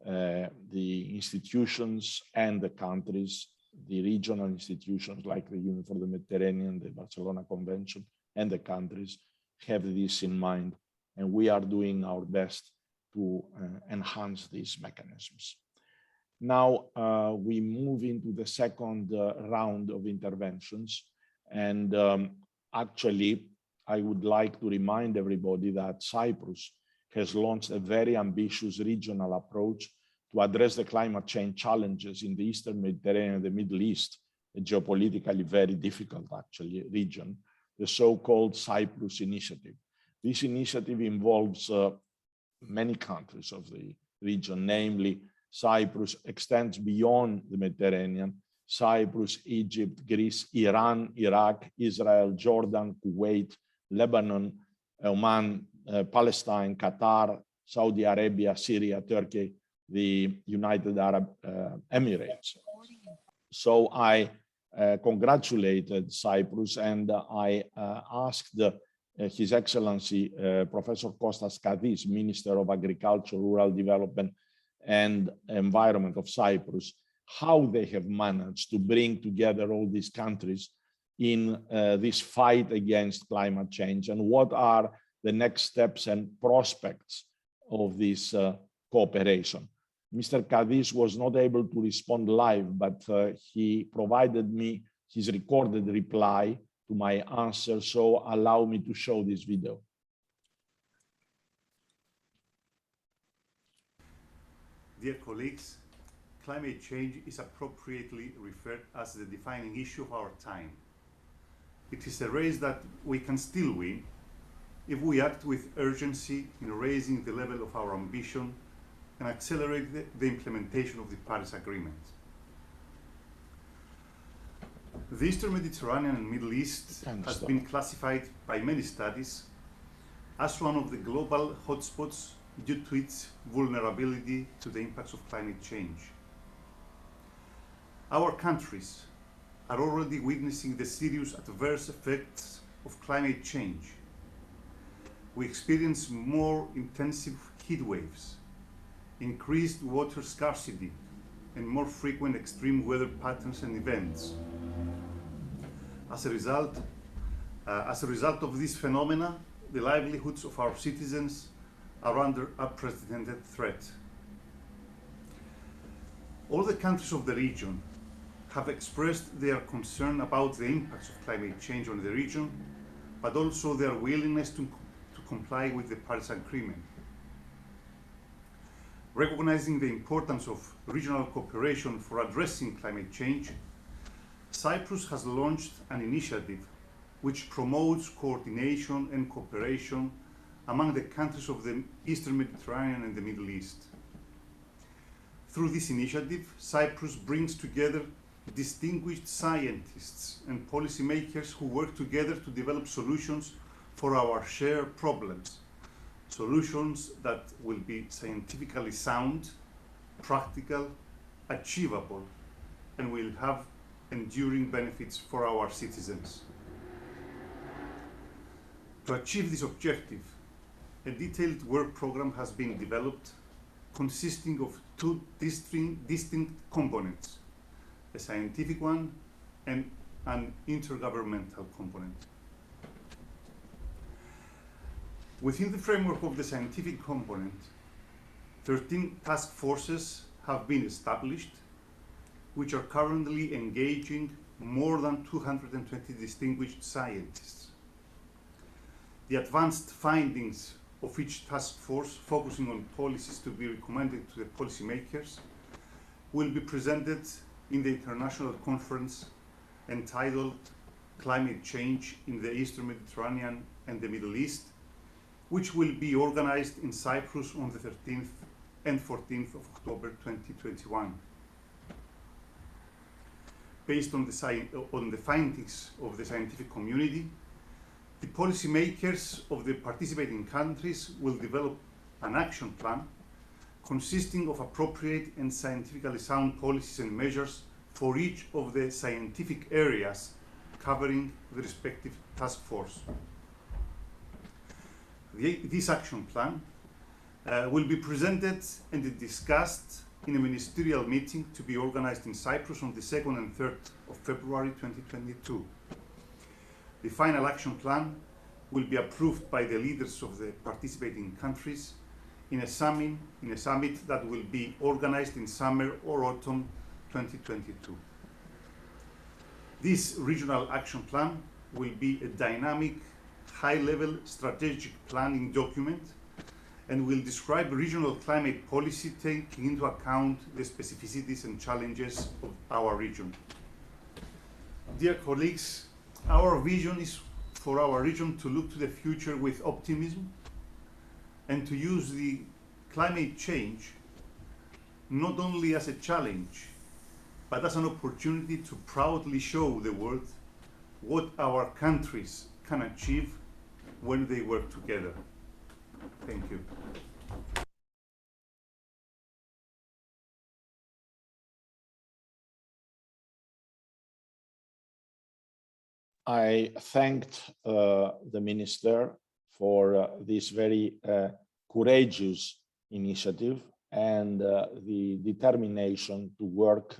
the institutions and the countries, the regional institutions like the Union for the Mediterranean, the Barcelona Convention, and the countries have this in mind. And we are doing our best to enhance these mechanisms. Now we move into the second round of interventions. And actually, I would like to remind everybody that Cyprus has launched a very ambitious regional approach to address the climate change challenges in the Eastern Mediterranean and the Middle East, a geopolitically very difficult, actually, region, the so-called Cyprus Initiative. This initiative involves many countries of the region, namely Cyprus extends beyond the Mediterranean, Cyprus, Egypt, Greece, Iran, Iraq, Israel, Jordan, Kuwait, Lebanon, Oman, Palestine, Qatar, Saudi Arabia, Syria, Turkey, the United Arab Emirates. So I congratulated Cyprus, and I asked His Excellency Professor Kostas Kadis, Minister of Agriculture, Rural Development and Environment of Cyprus, how they have managed to bring together all these countries in this fight against climate change, and what are the next steps and prospects of this cooperation. Mr. Kadis was not able to respond live, but he provided me his recorded reply to my answer, so allow me to show this video. Dear colleagues, climate change is appropriately referred as the defining issue of our time. It is a race that we can still win if we act with urgency in raising the level of our ambition and accelerate the implementation of the Paris Agreement. The Eastern Mediterranean and Middle East has been classified by many studies as one of the global hotspots due to its vulnerability to the impacts of climate change. Our countries are already witnessing the serious adverse effects of climate change. We experience more intensive heat waves, increased water scarcity, and more frequent extreme weather patterns and events. As a result of these phenomena, the livelihoods of our citizens are under unprecedented threat. All the countries of the region have expressed their concern about the impacts of climate change on the region, but also their willingness to comply with the Paris Agreement. Recognizing the importance of regional cooperation for addressing climate change, Cyprus has launched an initiative which promotes coordination and cooperation among the countries of the Eastern Mediterranean and the Middle East. Through this initiative, Cyprus brings together distinguished scientists and policymakers who work together to develop solutions for our shared problems, solutions that will be scientifically sound, practical, achievable, and will have enduring benefits for our citizens. To achieve this objective, a detailed work program has been developed consisting of two distinct components, a scientific one and an intergovernmental component. Within the framework of the scientific component, 13 task forces have been established, which are currently engaging more than 220 distinguished scientists. The advanced findings of each task force, focusing on policies to be recommended to the policymakers, will be presented in the international conference entitled Climate Change in the Eastern Mediterranean and the Middle East, which will be organized in Cyprus on the 13th and 14th of October 2021. Based on the findings of the scientific community, the policymakers of the participating countries will develop an action plan consisting of appropriate and scientifically sound policies and measures for each of the scientific areas covering the respective task force. This action plan will be presented and discussed in a ministerial meeting to be organized in Cyprus on the 2nd and 3rd of February 2022. The final action plan will be approved by the leaders of the participating countries in a summit that will be organized in summer or autumn 2022. This regional action plan will be a dynamic, high-level strategic planning document and will describe regional climate policy taking into account the specificities and challenges of our region. Dear colleagues, our vision is for our region to look to the future with optimism and to use the climate change not only as a challenge, but as an opportunity to proudly show the world what our countries can achieve when they work together. Thank you. I thanked the minister for this very courageous initiative and the determination to work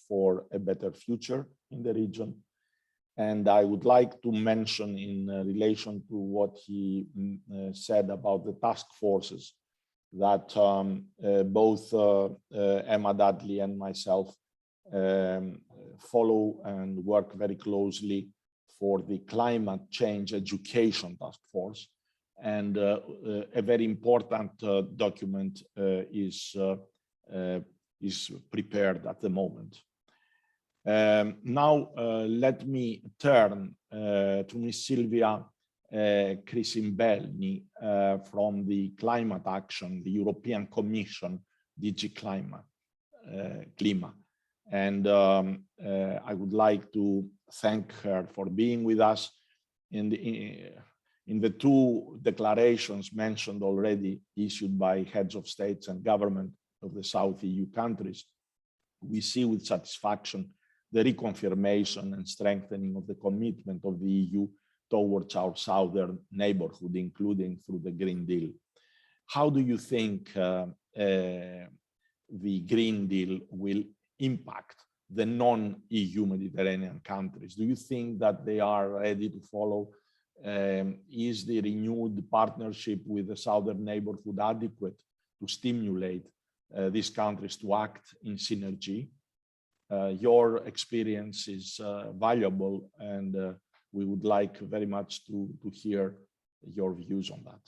for a better future in the region. And I would like to mention in relation to what he said about the task forces that both Emma Dudley and myself follow and work very closely for the climate change education task force. And a very important document is prepared at the moment. Now, let me turn to Ms. Silvia Crisimbelni from the Climate Action, the European Commission, DG Climate. And I would like to thank her for being with us in the two declarations mentioned already, issued by heads of states and government of the South EU countries. We see with satisfaction the reconfirmation and strengthening of the commitment of the EU towards our southern neighborhood, including through the Green Deal. How do you think the Green Deal will impact the non-EU Mediterranean countries? Do you think that they are ready to follow? Is the renewed partnership with the southern neighborhood adequate to stimulate these countries to act in synergy? Your experience is valuable, and we would like very much to hear your views on that.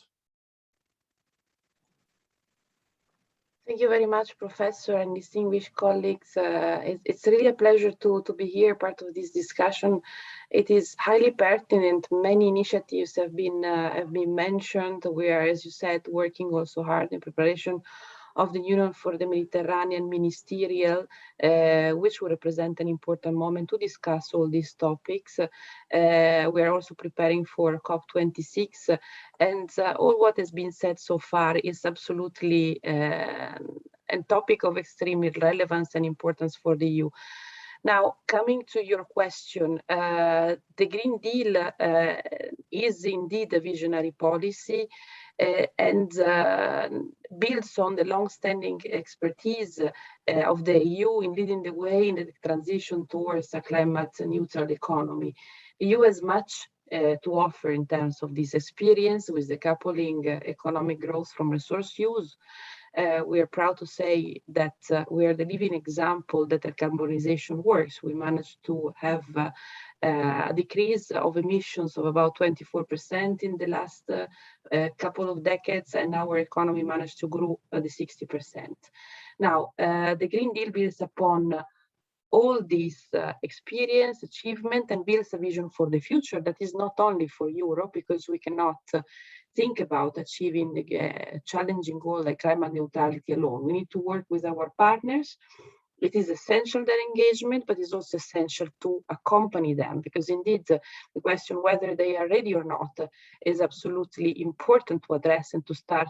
Thank you very much, Professor and distinguished colleagues. It's really a pleasure to be here, part of this discussion. It is highly pertinent. Many initiatives have been mentioned. We are, as you said, working also hard in preparation of the Union for the Mediterranean Ministerial, which will represent an important moment to discuss all these topics. We are also preparing for COP26, and all what has been said so far is absolutely a topic of extreme relevance and importance for the EU. Now, coming to your question, the Green Deal is indeed a visionary policy and builds on the long-standing expertise of the EU in leading the way in the transition towards a climate-neutral economy. The EU has much to offer in terms of this experience with decoupling economic growth from resource use. We are proud to say that we are the living example that decarbonization works. We managed to have a decrease of emissions of about 24% in the last couple of decades, and our economy managed to grow at the 60%. Now, the Green Deal builds upon all this experience, achievement, and builds a vision for the future that is not only for Europe, because we cannot think about achieving the challenging goal like climate neutrality alone. We need to work with our partners. It is essential their engagement, but it's also essential to accompany them, because indeed the question whether they are ready or not is absolutely important to address and to start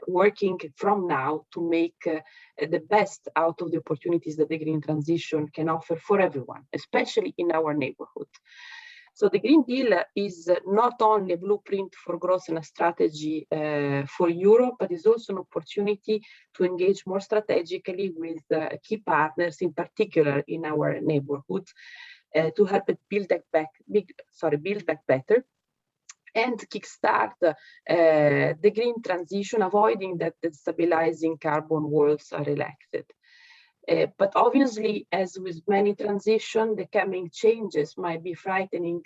working from now to make the best out of the opportunities that the green transition can offer for everyone, especially in our neighborhood. So the Green Deal is not only a blueprint for growth and a strategy for Europe, but is also an opportunity to engage more strategically with key partners, in particular in our neighborhood, to help it build back better and kickstart the green transition, avoiding that the stabilizing carbon walls are erected. But obviously, as with many transitions, the coming changes might be frightening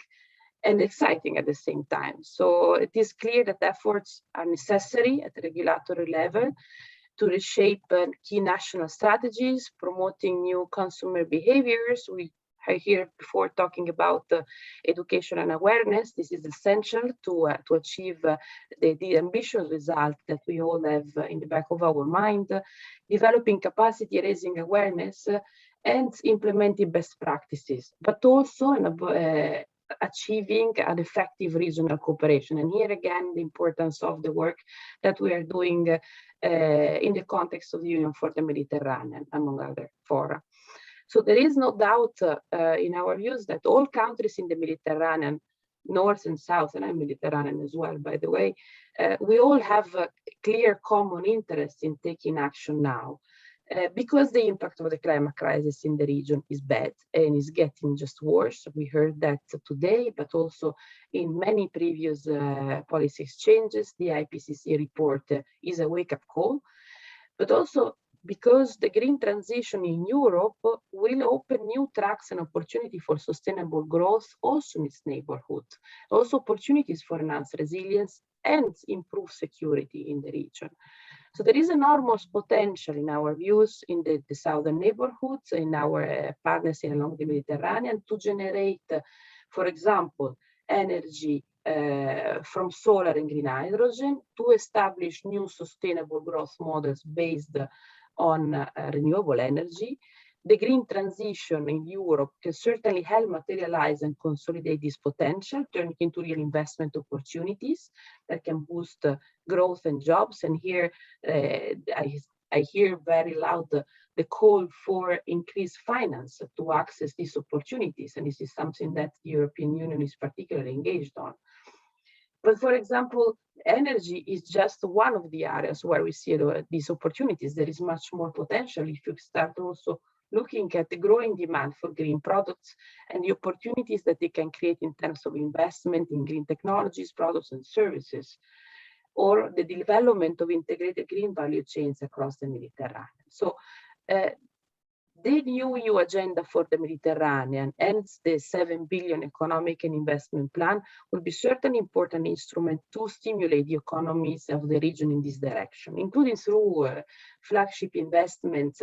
and exciting at the same time. So it is clear that efforts are necessary at the regulatory level to reshape key national strategies, promoting new consumer behaviors. We are here before talking about education and awareness. This is essential to achieve the ambitious result that we all have in the back of our mind, developing capacity, raising awareness, and implementing best practices, but also achieving an effective regional cooperation. And here again, the importance of the work that we are doing in the context of the Union for the Mediterranean, among other fora. So there is no doubt in our views that all countries in the Mediterranean, North and South, and I'm Mediterranean as well, by the way, we all have a clear common interest in taking action now, because the impact of the climate crisis in the region is bad and is getting just worse. We heard that today, but also in many previous policy exchanges. The IPCC report is a wake-up call, but also because the green transition in Europe will open new tracks and opportunity for sustainable growth also in its neighborhood, also opportunities for enhanced resilience and improve security in the region. So there is enormous potential in our views in the southern neighborhoods, in our partners along the Mediterranean, to generate, for example, energy from solar and green hydrogen, to establish new sustainable growth models based on renewable energy. The green transition in Europe can certainly help materialize and consolidate this potential, turning into real investment opportunities that can boost growth and jobs. And here I I hear very loud the call for increased finance to access these opportunities. And this is something that the European Union is particularly engaged on. But for example, energy is just one of the areas where we see these opportunities. There is much more potential if you start also looking at the growing demand for green products and the opportunities that they can create in terms of investment in green technologies, products and services, or the development of integrated green value chains across the Mediterranean. So the new EU agenda for the Mediterranean and the 7 billion economic and investment plan will be certainly an important instrument to stimulate the economies of the region in this direction, including through flagship investments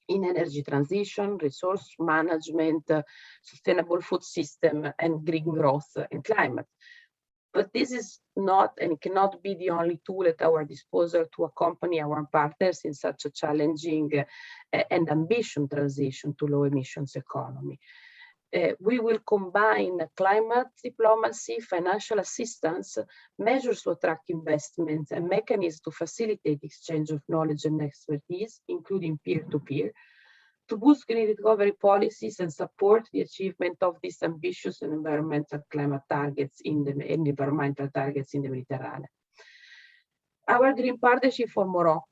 in energy transition, resource management, sustainable food system, and green growth and climate. But this is not and cannot be the only tool at our disposal to accompany our partners in such a challenging and ambitious transition to low emissions economy. We will combine climate diplomacy, financial assistance, measures to attract investments, and mechanisms to facilitate exchange of knowledge and expertise, including peer-to-peer, to boost green recovery policies and support the achievement of these ambitious and environmental climate targets in the Mediterranean. Our green partnership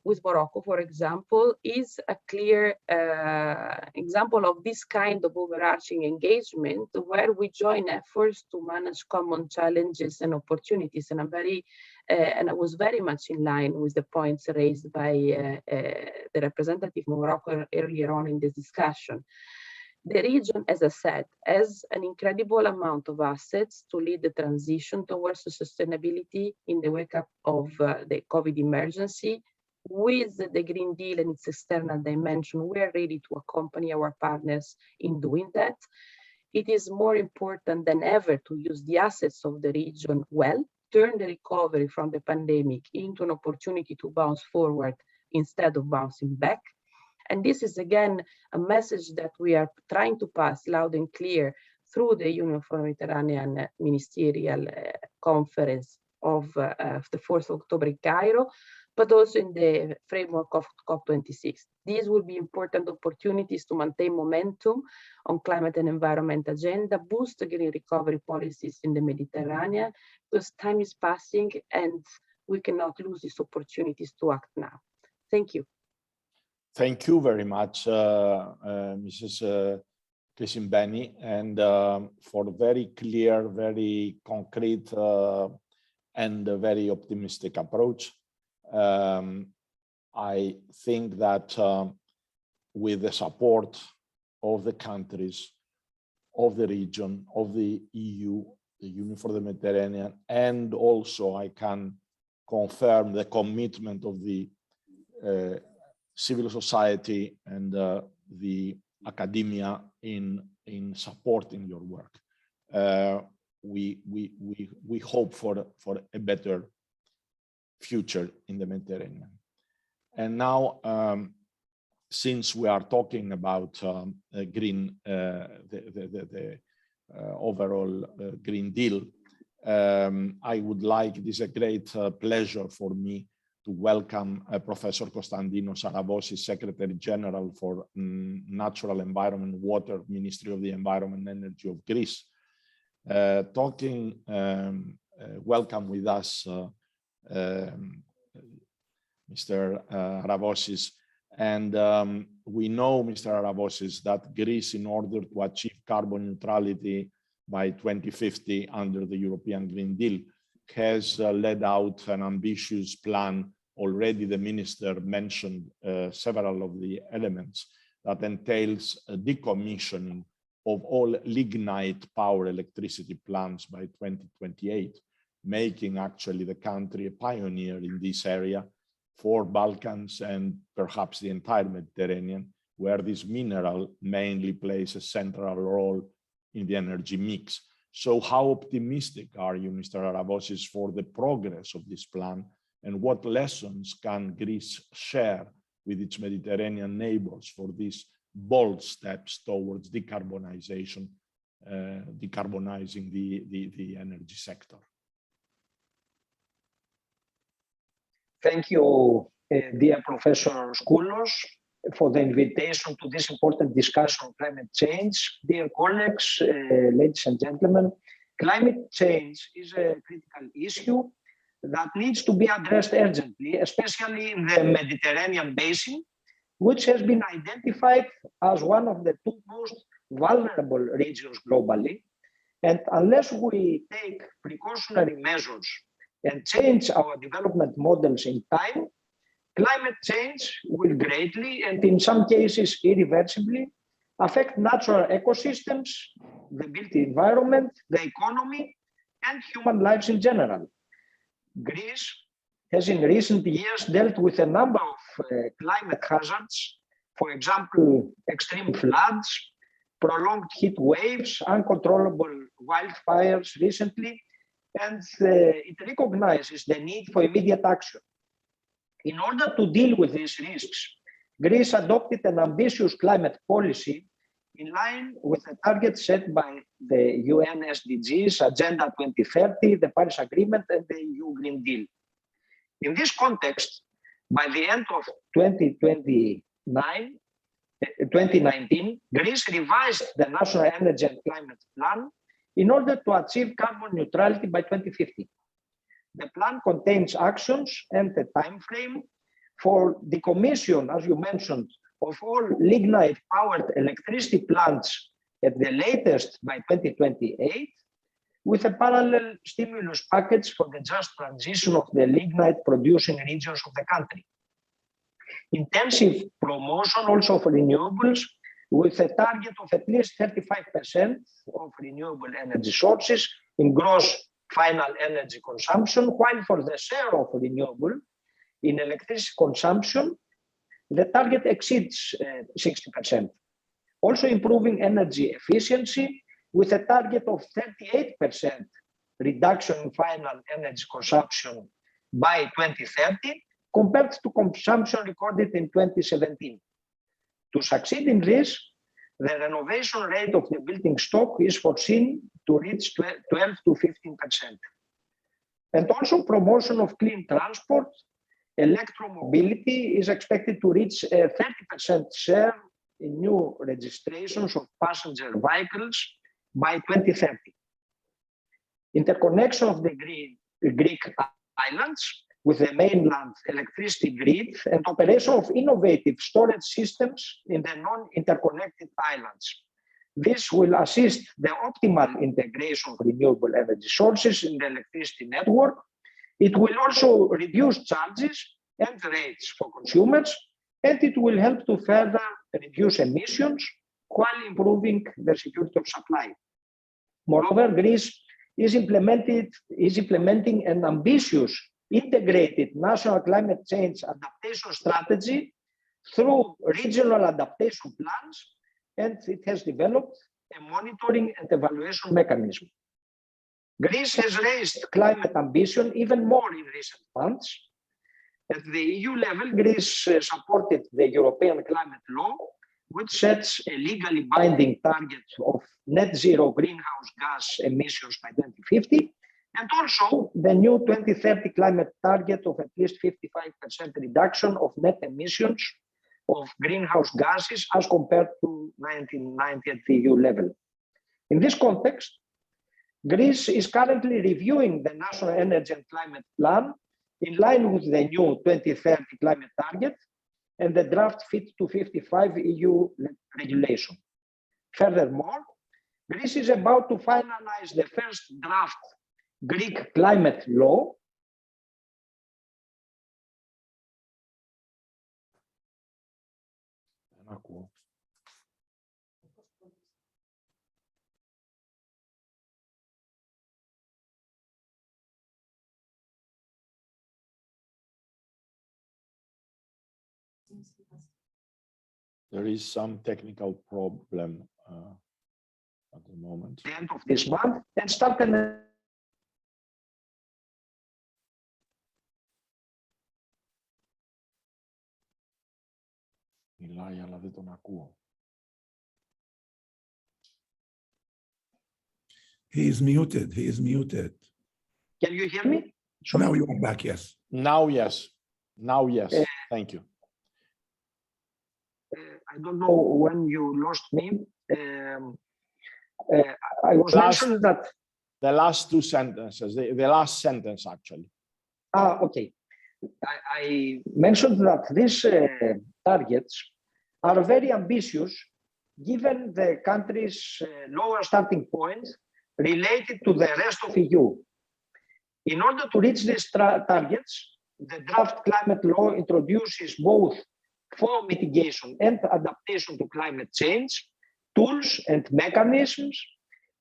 with Morocco, for example, is a clear example of this kind of overarching engagement where we join efforts to manage common challenges and opportunities. And I was very much in line with the points raised by the representative of Morocco earlier on in this discussion. The region, as I said, has an incredible amount of assets to lead the transition towards sustainability in the wake up of the COVID emergency. With the Green Deal and its external dimension, we are ready to accompany our partners in doing that. It is more important than ever to use the assets of the region well, turn the recovery from the pandemic into an opportunity to bounce forward instead of bouncing back. And this is, again, a message that we are trying to pass loud and clear through the Union for Mediterranean Ministerial Conference of the 4th of October in Cairo, but also in the framework of COP26. These will be important opportunities to maintain momentum on climate and environment agenda, boost green recovery policies in the Mediterranean, because time is passing and we cannot lose these opportunities to act now. Thank you. Thank you very much, Mrs. Kisimbeni, and for a very clear, very concrete, and a very optimistic approach. I think that with the support of the countries, of the region, of the EU, the Union for the Mediterranean, and also I can confirm the commitment of the civil society and the academia in supporting your work. We hope for a better future in the Mediterranean. And now, since we are talking about green, the overall Green Deal, I would like, it is a great pleasure for me to welcome Professor Konstantinos Aravosis, Secretary General for Natural Environment, Water, Ministry of the Environment and Energy of Greece. Welcome with us, Mr. Aravosis. And we know, Mr. Aravosis, that Greece, in order to achieve carbon neutrality by 2050 under the European Green Deal, has laid out an ambitious plan. Already the minister mentioned several of the elements that entails a decommissioning of all lignite power electricity plants by 2028, making actually the country a pioneer in this area for Balkans and perhaps the entire Mediterranean, where this mineral mainly plays a central role in the energy mix. So how optimistic are you, Mr. Aravosis, for the progress of this plan, and what lessons can Greece share with its Mediterranean neighbors for these bold steps towards decarbonization, decarbonizing the energy sector? Thank you dear Professor Skoulos, for the invitation to this important discussion on climate change. Dear colleagues, ladies and gentlemen, climate change is a critical issue that needs to be addressed urgently, especially in the Mediterranean basin, which has been identified as one of the two most vulnerable regions globally. And unless we take precautionary measures and change our development models in time, climate change will greatly, and in some cases irreversibly, affect natural ecosystems, the built environment, the economy, and human lives in general. Greece has in recent years dealt with a number of climate hazards, for example, extreme floods, prolonged heat waves, uncontrollable wildfires recently, and it recognizes the need for immediate action. In order to deal with these risks, Greece adopted an ambitious climate policy in line with the targets set by the UN SDGs, Agenda 2030, the Paris Agreement, and the EU Green Deal. In this context, by the end of 2019, Greece revised the National Energy and Climate Plan in order to achieve carbon neutrality by 2050. The plan contains actions and a time frame for decommission, as you mentioned, of all lignite-powered electricity plants at the latest by 2028, with a parallel stimulus package for the just transition of the lignite-producing regions of the country. Intensive promotion also of renewables, with a target of at least 35% of renewable energy sources in gross final energy consumption, while for the share of renewable in electricity consumption, the target exceeds 60%. Also improving energy efficiency with a target of 38% reduction in final energy consumption by 2030 compared to consumption recorded in 2017. To succeed in this, the renovation rate of the building stock is foreseen to reach 12 to 15%. And also promotion of clean transport, electromobility is expected to reach a 30% share in new registrations of passenger vehicles by 2030. Interconnection of the Greek islands with the mainland electricity grid and operation of innovative storage systems in the non-interconnected islands. This will assist the optimal integration of renewable energy sources in the electricity network. It will also reduce charges and rates for consumers, and it will help to further reduce emissions while improving the security of supply. Moreover, Greece is implementing an ambitious integrated national climate change adaptation strategy through regional adaptation plans, and it has developed a monitoring and evaluation mechanism. Greece has raised climate ambition even more in recent months. At the EU level, Greece supported the European climate law, which sets a legally binding target of net zero greenhouse gas emissions by 2050, and also the new 2030 climate target of at least 55% reduction of net emissions of greenhouse gases as compared to 1990 at the EU level. In this context, Greece is currently reviewing the National Energy and Climate Plan in line with the new 2030 climate target and the draft Fit to 55 EU regulation. Furthermore, Greece is about to finalize the first draft Greek climate law. There is some technical problem at the moment. The end of this month and start an Μιλάει, αλλά δεν τον ακούω. He is muted. He is muted. Can you hear me? Now you are back, yes. Now, yes. Now, yes, thank you. I don't know when you lost me. I was mentioned that the last two sentences, the last sentence actually. Okay. I mentioned that these targets are very ambitious given the country's lower starting point related to the rest of EU. In order to reach these targets, the draft climate law introduces both for mitigation and adaptation to climate change, tools and mechanisms,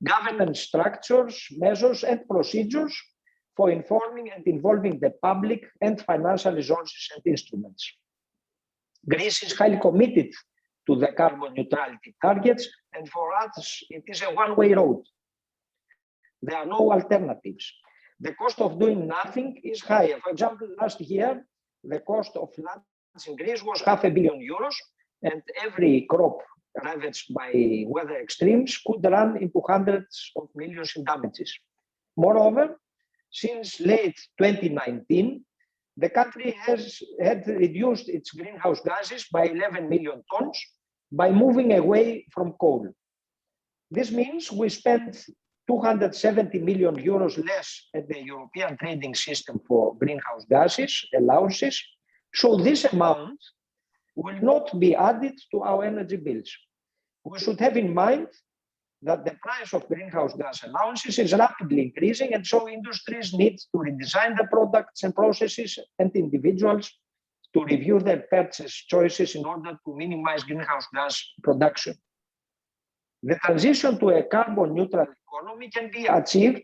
governance structures, measures and procedures for informing and involving the public and financial resources and instruments. Greece is highly committed to the carbon neutrality targets, and for us, it is a one-way road. There are no alternatives. The cost of doing nothing is higher. For example, last year, the cost of floods in Greece was €500 million, and every crop ravaged by weather extremes could run into hundreds of millions in damages. Moreover, since late 2019, the country had reduced its greenhouse gases by 11 million tons by moving away from coal. This means we spent €270 million less at the European trading system for greenhouse gases allowances, so this amount will not be added to our energy bills. We should have in mind that the price of greenhouse gas allowances is rapidly increasing, and so industries need to redesign their products and processes, and individuals to review their purchase choices in order to minimize greenhouse gas production. The transition to a carbon neutral economy can be achieved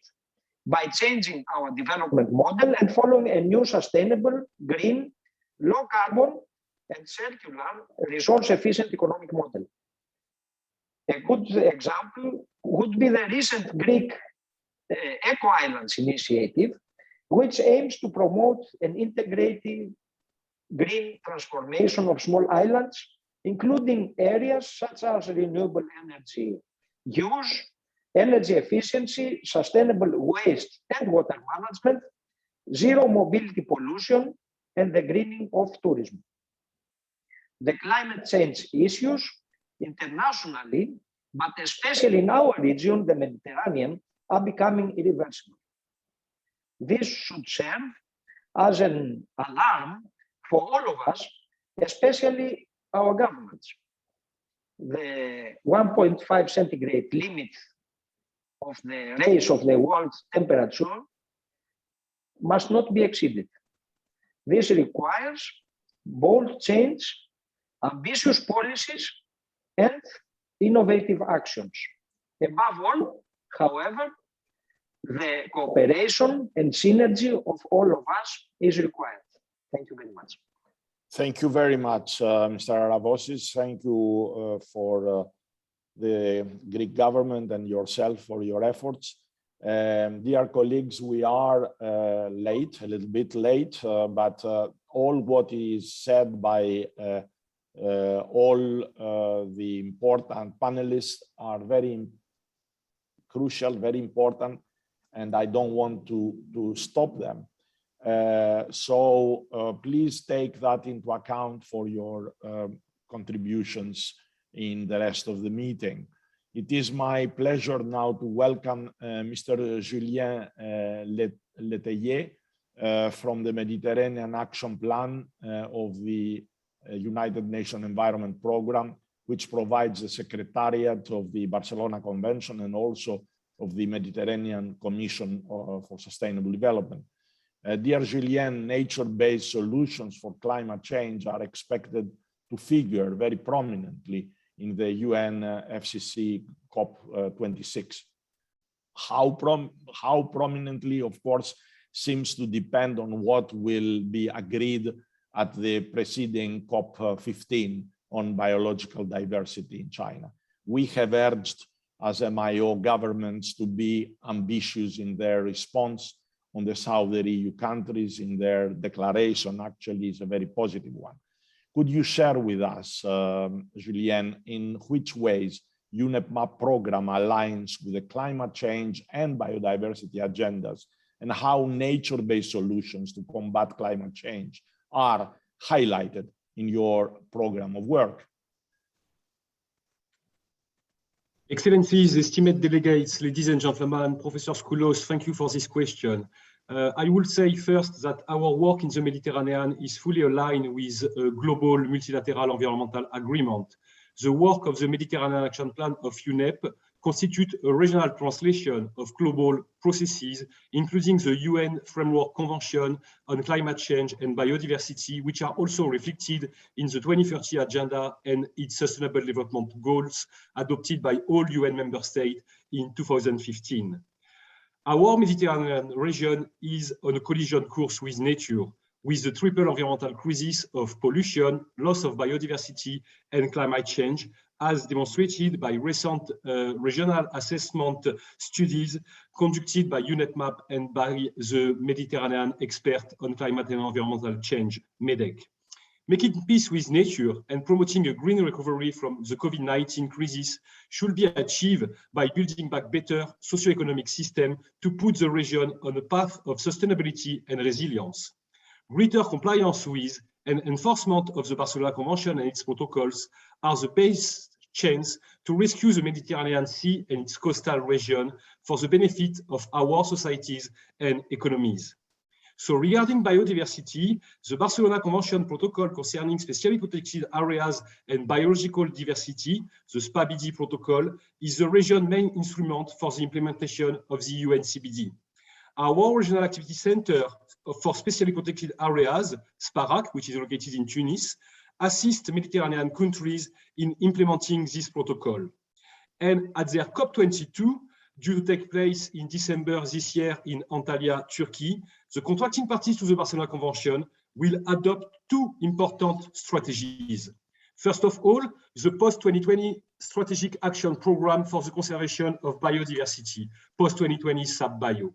by changing our development model and following a new sustainable, green, low carbon and circular resource efficient economic model. A good example would be the recent Greek Eco Islands initiative, which aims to promote an integrated green transformation of small islands, including areas such as renewable energy use, energy efficiency, sustainable waste and water management, zero mobility pollution, and the greening of tourism. The climate change issues internationally, but especially in our region, the Mediterranean, are becoming irreversible. This should serve as an alarm for all of us, especially our governments. The 1.5 centigrade limit of the rise of the world temperature must not be exceeded. This requires bold change, ambitious policies, and innovative actions. Above all, however, the cooperation and synergy of all of us is required. Thank you very much. Thank you very much, Mr. Aravosis. Thank you for the Greek government and yourself for your efforts. Dear colleagues, we are late, a little bit late, but all what is said by all the important panelists are very crucial, very important, and I don't want to stop them. So please take that into account for your contributions in the rest of the meeting. It is my pleasure now to welcome Mr. Julien Letellier from the Mediterranean Action Plan of the United Nations Environment Programme, which provides the Secretariat of the Barcelona Convention and also of the Mediterranean Commission for Sustainable Development. Dear Julien, nature-based solutions for climate change are expected to figure very prominently in the UN FCC COP26. How prominently, of course, seems to depend on what will be agreed at the preceding COP15 on biological diversity in China. We have urged as MIO governments to be ambitious in their response on the southern EU countries. In their declaration actually is a very positive one. Could you share with us, Julien, in which ways UNEP-MAP program aligns with the climate change and biodiversity agendas, and how nature-based solutions to combat climate change are highlighted in your program of work? Excellencies, esteemed delegates, ladies and gentlemen, Professor Skoulos, thank you for this question. I will say first that our work in the Mediterranean is fully aligned with a global multilateral environmental agreement. The work of the Mediterranean Action Plan of UNEP constitutes a regional translation of global processes, including the UN Framework Convention on Climate Change and Biodiversity, which are also reflected in the 2030 Agenda and its Sustainable Development Goals adopted by all UN member states in 2015. Our Mediterranean region is on a collision course with nature, with the triple environmental crisis of pollution, loss of biodiversity, and climate change, as demonstrated by recent regional assessment studies conducted by UNEP-MAP and by the Mediterranean Expert on Climate and Environmental Change, MEDEC. Making peace with nature and promoting a green recovery from the COVID-19 crisis should be achieved by building back better socioeconomic system to put the region on a path of sustainability and resilience. Greater compliance with and enforcement of the Barcelona Convention and its protocols are the best chance to rescue the Mediterranean Sea and its coastal region for the benefit of our societies and economies. So regarding biodiversity, the Barcelona Convention protocol concerning specially protected areas and biological diversity, the SPA-BD protocol, is the region's main instrument for the implementation of the UNCBD. Our Regional Activity Center for Specially Protected Areas, SPARAC, which is located in Tunis, assists Mediterranean countries in implementing this protocol. And at their COP22, due to take place in December this year in Antalya, Turkey, the contracting parties to the Barcelona Convention will adopt two important strategies. First of all, the post-2020 Strategic Action Program for the Conservation of Biodiversity, post-2020 SAP-BIO.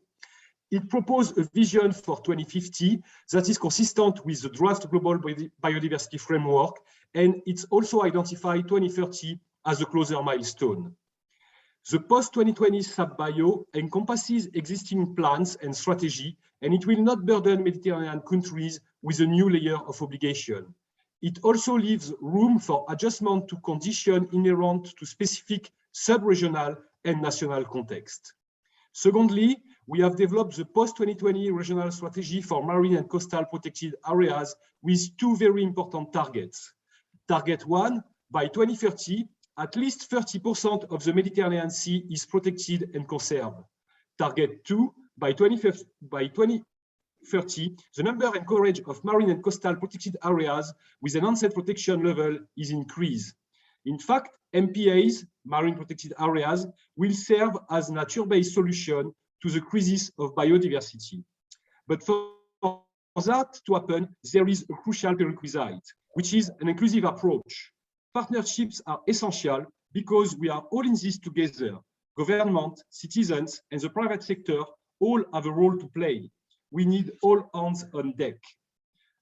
It proposed a vision for 2050 that is consistent with the draft Global Biodiversity Framework, and it's also identified 2030 as a closer milestone. The post-2020 SAP-BIO encompasses existing plans and strategy, and it will not burden Mediterranean countries with a new layer of obligation. It also leaves room for adjustment to conditions inherent to specific sub-regional and national context. Secondly, we have developed the post-2020 regional strategy for marine and coastal protected areas with two very important targets. Target 1, by 2030, at least 30% of the Mediterranean Sea is protected and conserved. Target 2, by 2030, the number and coverage of marine and coastal protected areas with an onset protection level is increased. In fact, MPAs, marine protected areas, will serve as nature-based solution to the crisis of biodiversity. But for that to happen, there is a crucial prerequisite, which is an inclusive approach. Partnerships are essential because we are all in this together. Government, citizens, and the private sector all have a role to play. We need all hands on deck.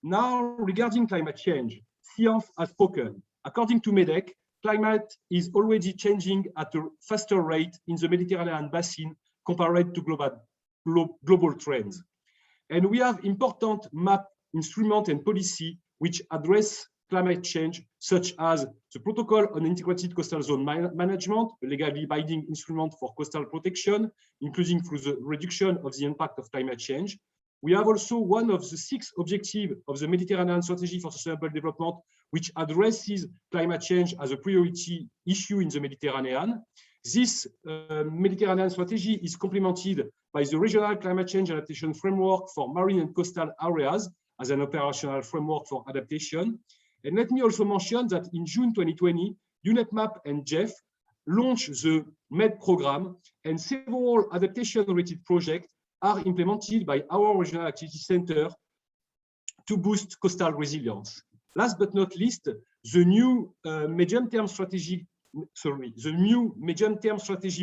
Now, regarding climate change, science has spoken. According to MEDEC, climate is already changing at a faster rate in the Mediterranean basin compared to global trends. And we have important map, instrument, and policy which address climate change, such as the Protocol on Integrated Coastal Zone Management, a legally binding instrument for coastal protection, including through the reduction of the impact of climate change. We have also one of the 6 objectives of the Mediterranean Strategy for Sustainable Development, which addresses climate change as a priority issue in the Mediterranean. This Mediterranean strategy is complemented by the Regional Climate Change Adaptation Framework for Marine and Coastal Areas as an operational framework for adaptation. And let me also mention that in June 2020, UNEP-MAP and GEF launched the MED program, and several adaptation-related projects are implemented by our Regional Activity Center to boost coastal resilience. Last but not least, the new medium-term strategy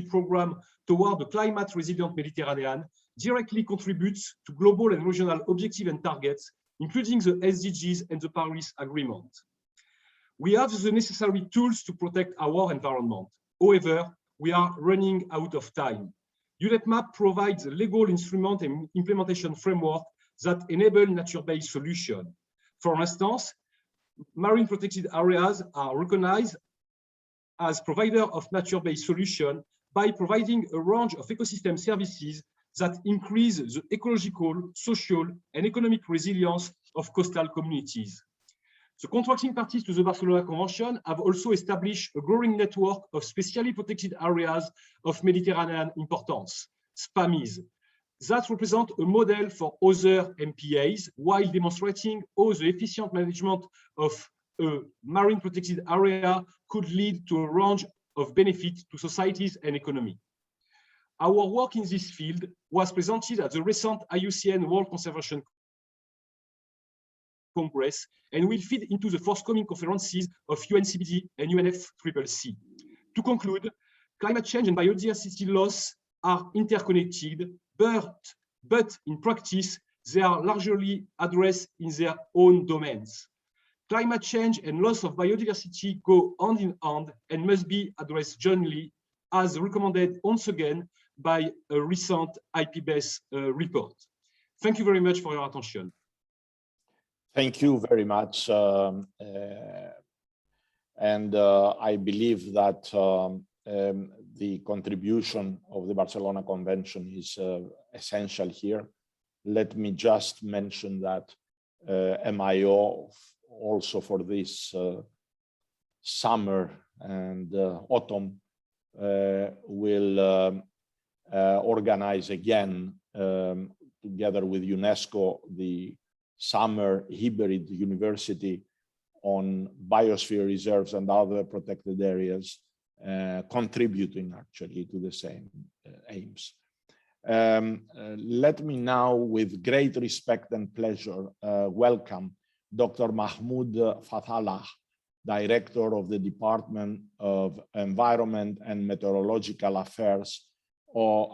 program toward the climate-resilient Mediterranean directly contributes to global and regional objectives and targets, including the SDGs and the Paris Agreement. We have the necessary tools to protect our environment. However, we are running out of time. UNEP-MAP provides a legal instrument and implementation framework that enable nature-based solutions. For instance, marine protected areas are recognized as provider of nature-based solution by providing a range of ecosystem services that increase the ecological, social, and economic resilience of coastal communities. The contracting parties to the Barcelona Convention have also established a growing network of specially protected areas of Mediterranean importance, SPAMIs, that represent a model for other MPAs while demonstrating how the efficient management of a marine protected area could lead to a range of benefits to societies and economy. Our work in this field was presented at the recent IUCN World Conservation Congress and will feed into the forthcoming conferences of UNCBD and UNFCCC. To conclude, climate change and biodiversity loss are interconnected, but in practice, they are largely addressed in their own domains. Climate change and loss of biodiversity go hand in hand and must be addressed jointly, as recommended once again by a recent IPBES report. Thank you very much for your attention. Thank you very much. I believe that the contribution of the Barcelona Convention is essential here. Let me just mention that MIO also for this summer and autumn will organize again together with UNESCO the summer hybrid university on biosphere reserves and other protected areas, contributing actually to the same aims. Let me now, with great respect and pleasure, welcome Dr. Mahmoud Fathallah, Director of the Department of Environment and Meteorological Affairs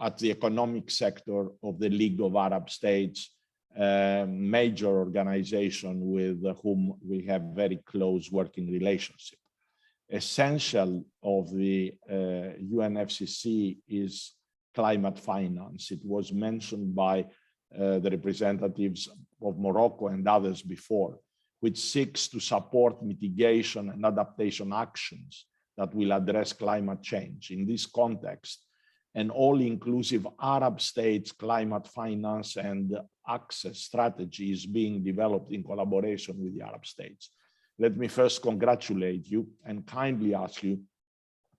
at the economic sector of the League of Arab States, major organization with whom we have very close working relationship. Essential of the UNFCCC is climate finance. It was mentioned by the representatives of Morocco and others before, which seeks to support mitigation and adaptation actions that will address climate change. In this context, an all-inclusive Arab states climate finance and access strategy is being developed in collaboration with the Arab states. Let me first congratulate you and kindly ask you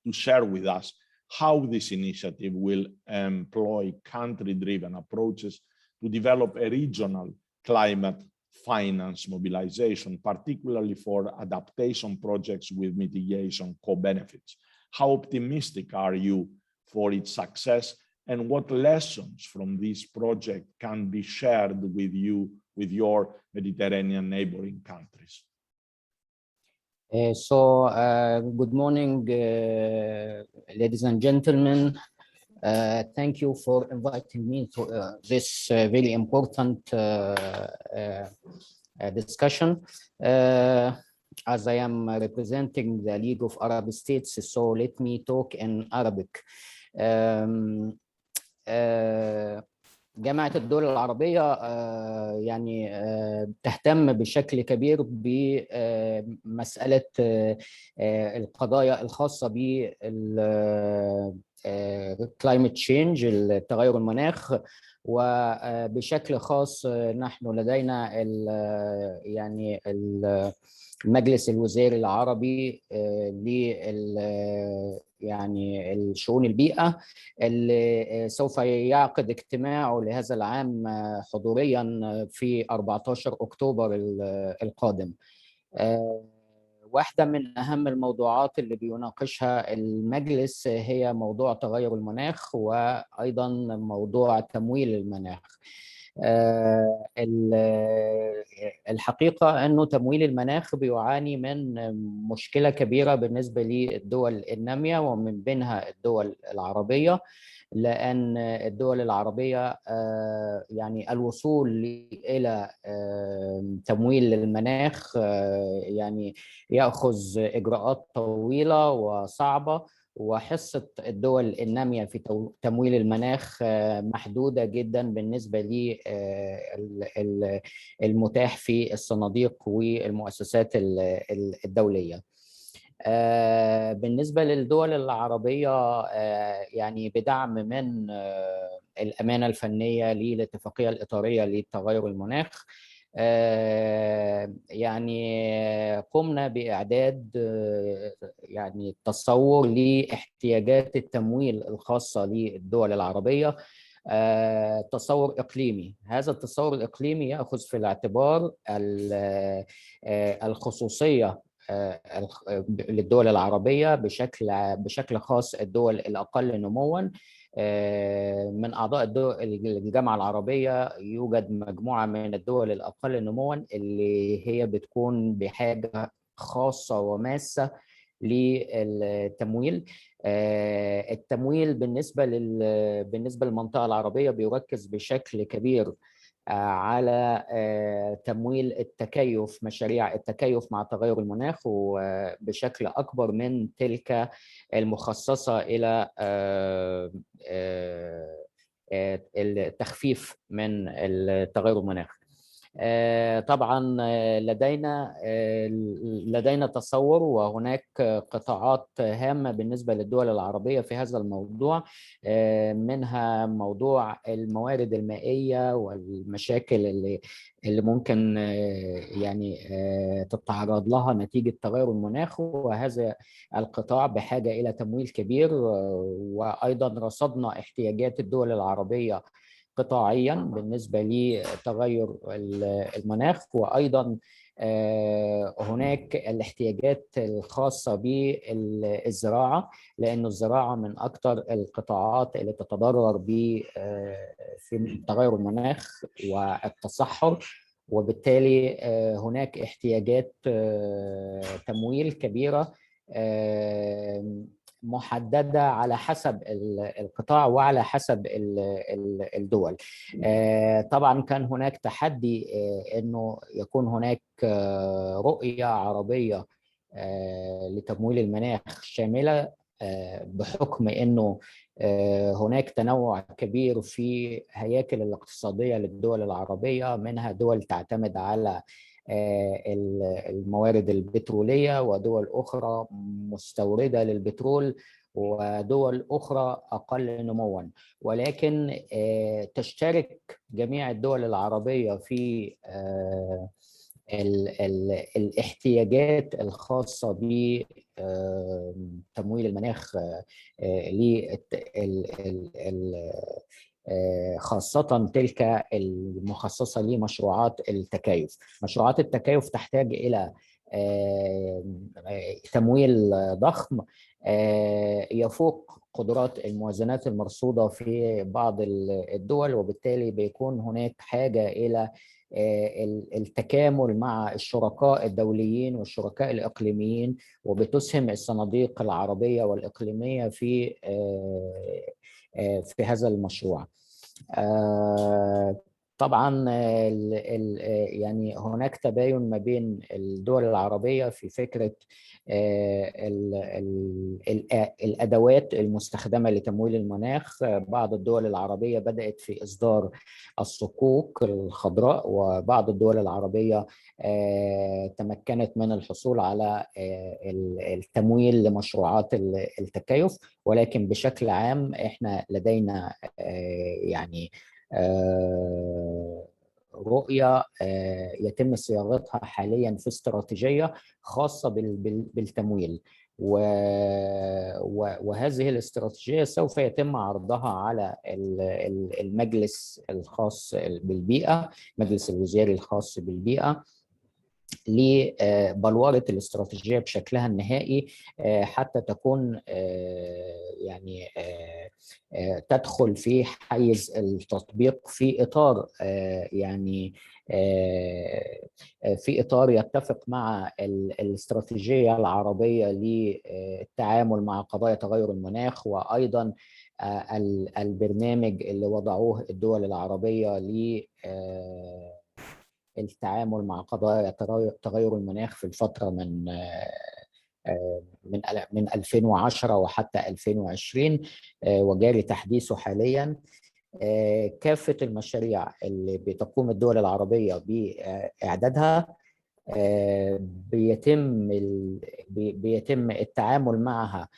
to share with us how this initiative will employ country-driven approaches to develop a regional climate finance mobilization, particularly for adaptation projects with mitigation co-benefits. How optimistic are you for its success, and what lessons from this project can be shared with you, with your Mediterranean neighboring countries? Good morning, ladies and gentlemen. Thank you for inviting me to this very important discussion. As I am representing the League of Arab States, so let me talk in Arabic. جامعة الدول العربية يعني تهتم بشكل كبير بمسألة القضايا الخاصة بالclimate change، التغير المناخ، وبشكل خاص نحن لدينا يعني المجلس الوزاري العربي يعني الشؤون البيئة، اللي سوف يعقد اجتماعه لهذا العام حضوريا في 14 أكتوبر القادم. واحدة من أهم الموضوعات اللي بيناقشها المجلس هي موضوع تغير المناخ، وأيضا موضوع تمويل المناخ. الحقيقة أنه تمويل المناخ بيعاني من مشكلة كبيرة بالنسبة للدول النامية ومن بينها الدول العربية، لأن الدول العربية يعني الوصول إلى تمويل المناخ يعني يأخذ إجراءات طويلة وصعبة، وحصة الدول النامية في تمويل المناخ محدودة جدا بالنسبة للمتاح في الصناديق والمؤسسات الدولية. بالنسبة للدول العربية يعني بدعم من الأمانة الفنية للاتفاقية الإطارية لتغير المناخ، يعني قمنا بإعداد يعني تصور لاحتياجات التمويل الخاصة للدول العربية، تصور إقليمي. هذا التصور الإقليمي يأخذ في الاعتبار الخصوصية للدول العربية بشكل خاص الدول الأقل نمواً. من أعضاء الجامعة العربية يوجد مجموعة من الدول الأقل نمواً اللي هي بتكون بحاجة خاصة وماسة للتمويل. التمويل بالنسبة للمنطقة العربية بيركز بشكل كبير على تمويل التكيف، مشاريع التكيف مع تغير المناخ، وبشكل أكبر من تلك المخصصة إلى التخفيف من تغير المناخ. طبعا لدينا تصور، وهناك قطاعات هامة بالنسبة للدول العربية في هذا الموضوع، منها موضوع الموارد المائية والمشاكل اللي ممكن يعني تتعرض لها نتيجة تغير المناخ، وهذا القطاع بحاجة إلى تمويل كبير. وأيضا رصدنا احتياجات الدول العربية قطاعيا بالنسبة لتغير المناخ، وأيضا هناك الاحتياجات الخاصة بالزراعة، لأن الزراعة من أكثر القطاعات اللي تتضرر في تغير المناخ والتصحر، وبالتالي هناك احتياجات تمويل كبيرة محددة على حسب القطاع وعلى حسب الدول. طبعا كان هناك تحدي انه يكون هناك رؤية عربية لتمويل المناخ شاملة، بحكم انه هناك تنوع كبير في هياكل الاقتصادية للدول العربية، منها دول تعتمد على الموارد البترولية، ودول أخرى مستوردة للبترول، ودول أخرى أقل نمواً. ولكن تشترك جميع الدول العربية في الاحتياجات الخاصة بتمويل المناخ خاصة تلك المخصصة لمشروعات التكيف. مشروعات التكيف تحتاج إلى تمويل ضخم يفوق قدرات الموازنات المرصودة في بعض الدول، وبالتالي بيكون هناك حاجة إلى التكامل مع الشركاء الدوليين والشركاء الإقليميين، وبتسهم الصناديق العربية والإقليمية في هذا المشروع. طبعا يعني هناك تباين ما بين الدول العربية في فكرة الأدوات المستخدمة لتمويل المناخ. بعض الدول العربية بدأت في إصدار الصكوك الخضراء، وبعض الدول العربية تمكنت من الحصول على التمويل لمشروعات التكيف. ولكن بشكل عام احنا لدينا يعني رؤية يتم صياغتها حاليا في استراتيجية خاصة بالتمويل، وهذه الاستراتيجية سوف يتم عرضها على المجلس الخاص بالبيئة، مجلس الوزاري الخاص بالبيئة، لبلورة الاستراتيجية بشكلها النهائي، حتى تكون يعني تدخل في حيز التطبيق في إطار يعني في إطار يتفق مع الاستراتيجية العربية للتعامل مع قضايا تغير المناخ، وأيضا البرنامج اللي وضعوه الدول العربية التعامل مع قضايا تغير المناخ في الفترة من 2010 وحتى 2020 وجاري تحديثه حاليا. كافة المشاريع اللي بتقوم الدول العربية بإعدادها بيتم التعامل معها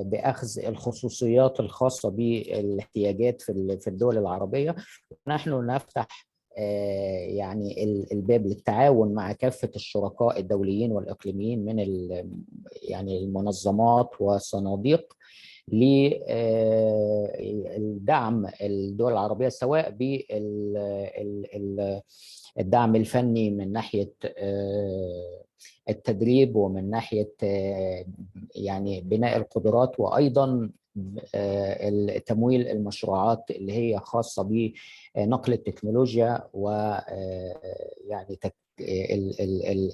بأخذ الخصوصيات الخاصة بالاحتياجات في الدول العربية. نحن نفتح يعني الباب للتعاون مع كافة الشركاء الدوليين والإقليميين من يعني المنظمات والصناديق لدعم الدول العربية، سواء بالدعم الفني من ناحية التدريب ومن ناحية يعني بناء القدرات، وأيضا تمويل المشروعات اللي هي خاصة بنقل التكنولوجيا ويعني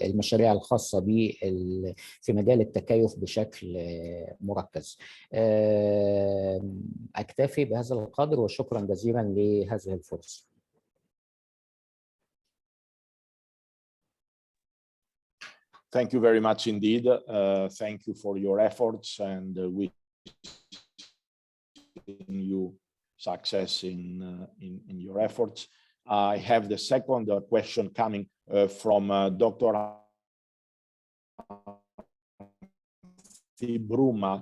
المشاريع الخاصة في مجال التكيف بشكل مركز. أكتفي بهذا القدر وشكرا جزيلا لهذه الفرصة. Thank you very much indeed. Thank you for your efforts, and we you success in your efforts. I have the second question coming from Dr. Bruma,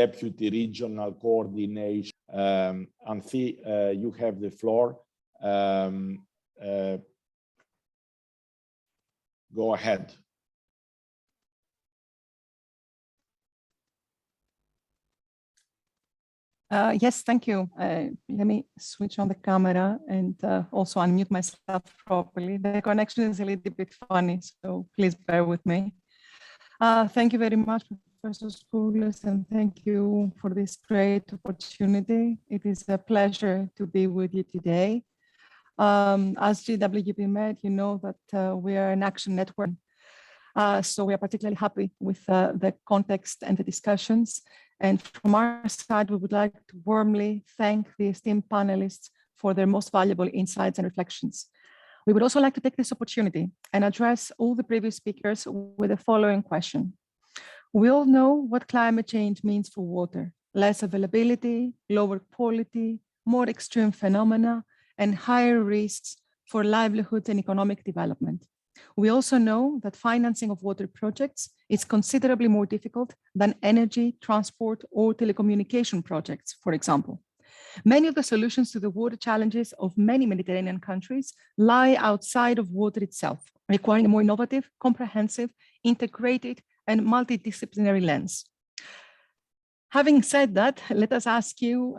Deputy Regional Coordination. Anthi, you have the floor. Go ahead. Yes, thank you. Let me switch on the camera and also unmute myself properly. The connection is a little bit funny, so please bear with me. Thank you very much, Professor Skoulos, and thank you for this great opportunity. It is a pleasure to be with you today. As GWP Med, you know that we are an action network. So we are particularly happy with the context and the discussions. And from our side, we would like to warmly thank the esteemed panelists for their most valuable insights and reflections. We would also like to take this opportunity and address all the previous speakers with the following question. We all know what climate change means for water: less availability, lower quality, more extreme phenomena, and higher risks for livelihoods and economic development. We also know that financing of water projects is considerably more difficult than energy, transport, or telecommunication projects, for example. Many of the solutions to the water challenges of many Mediterranean countries lie outside of water itself, requiring a more innovative, comprehensive, integrated, and multidisciplinary lens. Having said that, let us ask you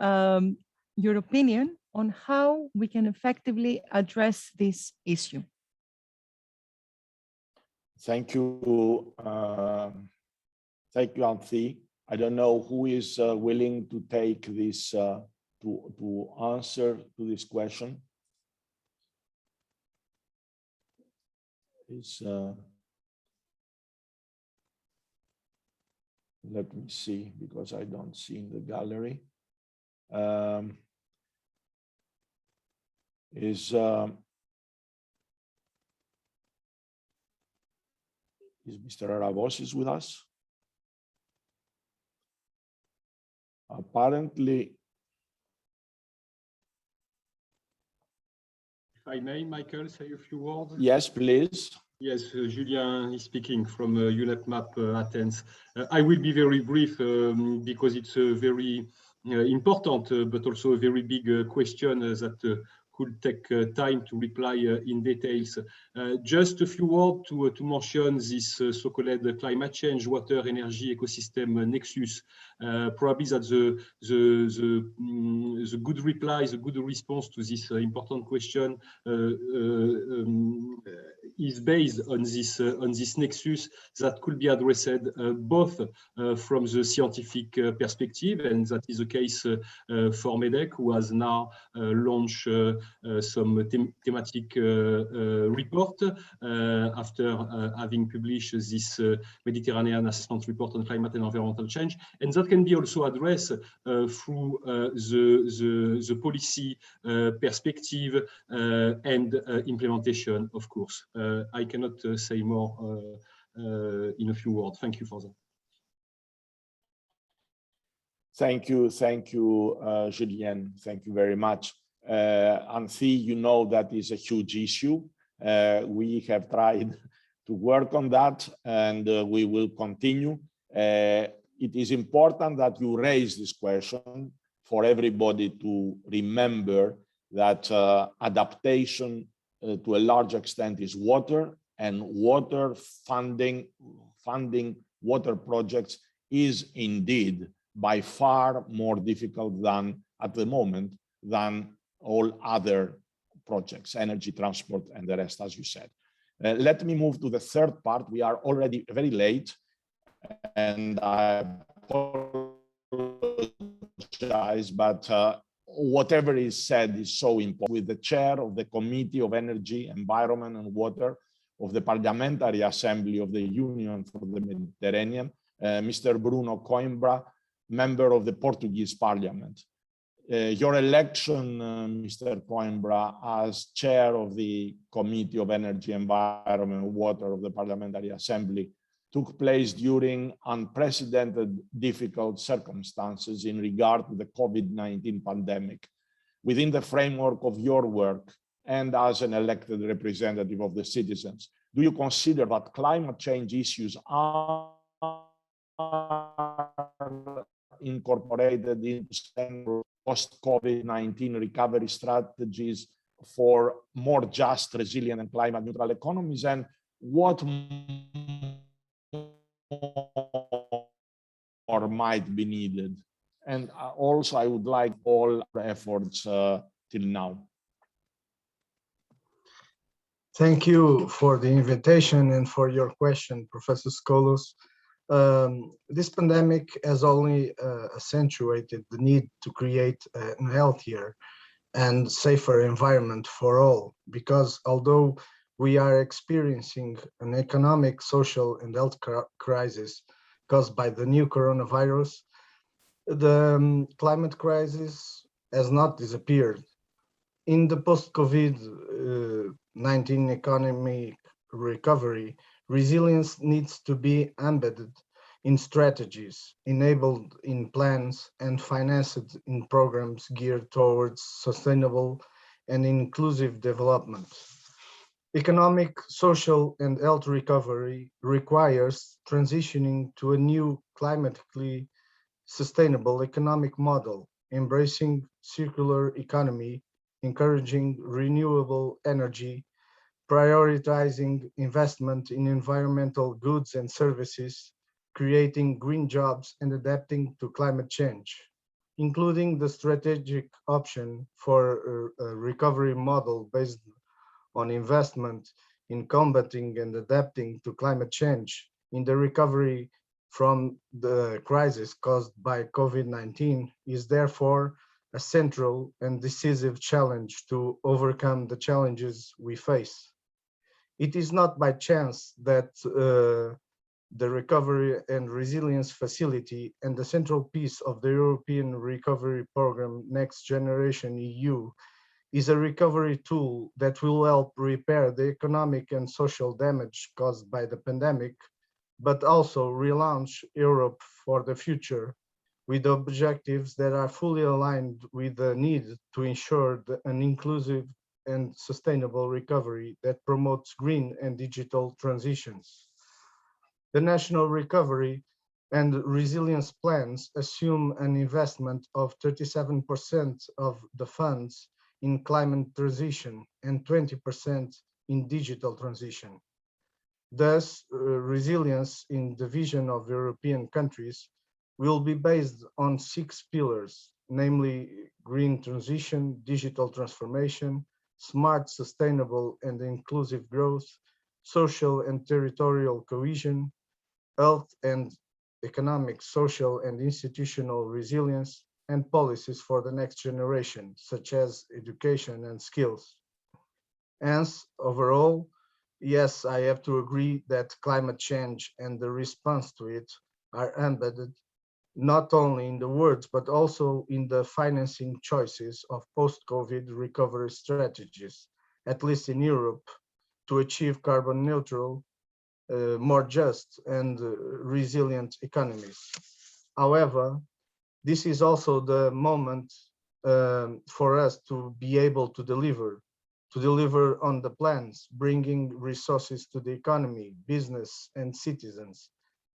your opinion on how we can effectively address this issue. Thank you, Anthi. I don't know who is willing to take this to answer to this question. Let me see, because I don't see in the gallery. Is Mr. Aravosis with us? Apparently. If I may, Michael, say a few words. Yes, please. Yes, Julien is speaking from UNEP-MAP Athens. I will be very brief because it's a very important but also a very big question that could take time to reply in details. Just a few words to mention this so-called climate change, water, energy, ecosystem nexus. Probably that the good reply, the good response to this important question is based on this nexus that could be addressed both from the scientific perspective, and that is the case for MEDEC, who has now launched some thematic report after having published this Mediterranean Assessment Report on Climate and Environmental Change, and that can be also addressed through the policy perspective and implementation, of course. I cannot say more in a few words. Thank you for that. Thank you, Julien. Thank you very much. Anthi, you know that is a huge issue. We have tried to work on that, and we will continue. It is important that you raise this question for everybody to remember that adaptation to a large extent is water, and water funding water projects is indeed by far more difficult than at the moment than all other projects, energy, transport, and the rest, as you said. Let me move to the third part. We are already very late, and I apologize, but whatever is said is so important. With the chair of the Committee of Energy, Environment and Water of the Parliamentary Assembly of the Union for the Mediterranean, Mr. Bruno Coimbra, member of the Portuguese Parliament. Your election, Mr. Coimbra, as chair of the Committee of Energy, Environment and Water of the Parliamentary Assembly took place during unprecedented difficult circumstances in regard to the COVID-19 pandemic. Within the framework of your work and as an elected representative of the citizens, do you consider that climate change issues are incorporated into post-COVID-19 recovery strategies for more just, resilient and climate neutral economies? And what more might be needed? And also, I would like all efforts till now. Thank you for the invitation and for your question, Professor Skolos. This pandemic has only accentuated the need to create a healthier and safer environment for all, because although we are experiencing an economic, social, and health crisis caused by the new coronavirus, the climate crisis has not disappeared. In the post-COVID-19 economic recovery, resilience needs to be embedded in strategies, enabled in plans, and financed in programs geared towards sustainable and inclusive development. Economic, social, and health recovery requires transitioning to a new climatically sustainable economic model, embracing circular economy, encouraging renewable energy, prioritizing investment in environmental goods and services, creating green jobs, and adapting to climate change, including the strategic option for a recovery model based on investment in combating and adapting to climate change. In the recovery from the crisis caused by COVID-19 is therefore a central and decisive challenge to overcome the challenges we face. It is not by chance that the Recovery and Resilience Facility and the central piece of the European Recovery Program Next Generation EU is a recovery tool that will help repair the economic and social damage caused by the pandemic, but also relaunch Europe for the future with objectives that are fully aligned with the need to ensure an inclusive and sustainable recovery that promotes green and digital transitions. The national recovery and resilience plans assume an investment of 37% of the funds in climate transition and 20% in digital transition. Thus, resilience in the vision of European countries will be based on 6 pillars, namely green transition, digital transformation, smart, sustainable, and inclusive growth, social and territorial cohesion, health and economic, social, and institutional resilience, and policies for the next generation, such as education and skills. Hence, overall, yes, I have to agree that climate change and the response to it are embedded not only in the words, but also in the financing choices of post-COVID recovery strategies, at least in Europe, to achieve carbon neutral more just and resilient economies. However, this is also the moment for us to be able to deliver on the plans, bringing resources to the economy, business, and citizens,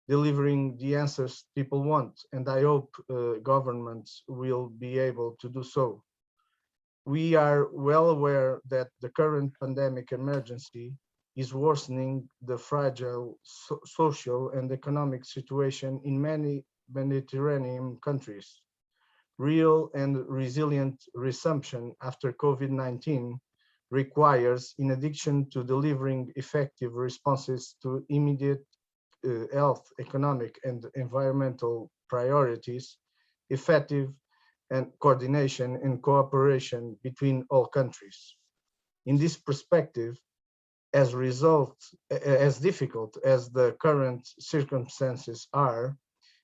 delivering the answers people want. And I hope governments will be able to do so. We are well aware that the current pandemic emergency is worsening the fragile social and economic situation in many Mediterranean countries. Real and resilient resumption after COVID-19 requires, in addition to delivering effective responses to immediate health, economic, and environmental priorities, effective and coordination and cooperation between all countries. In this perspective, as difficult as the current circumstances are,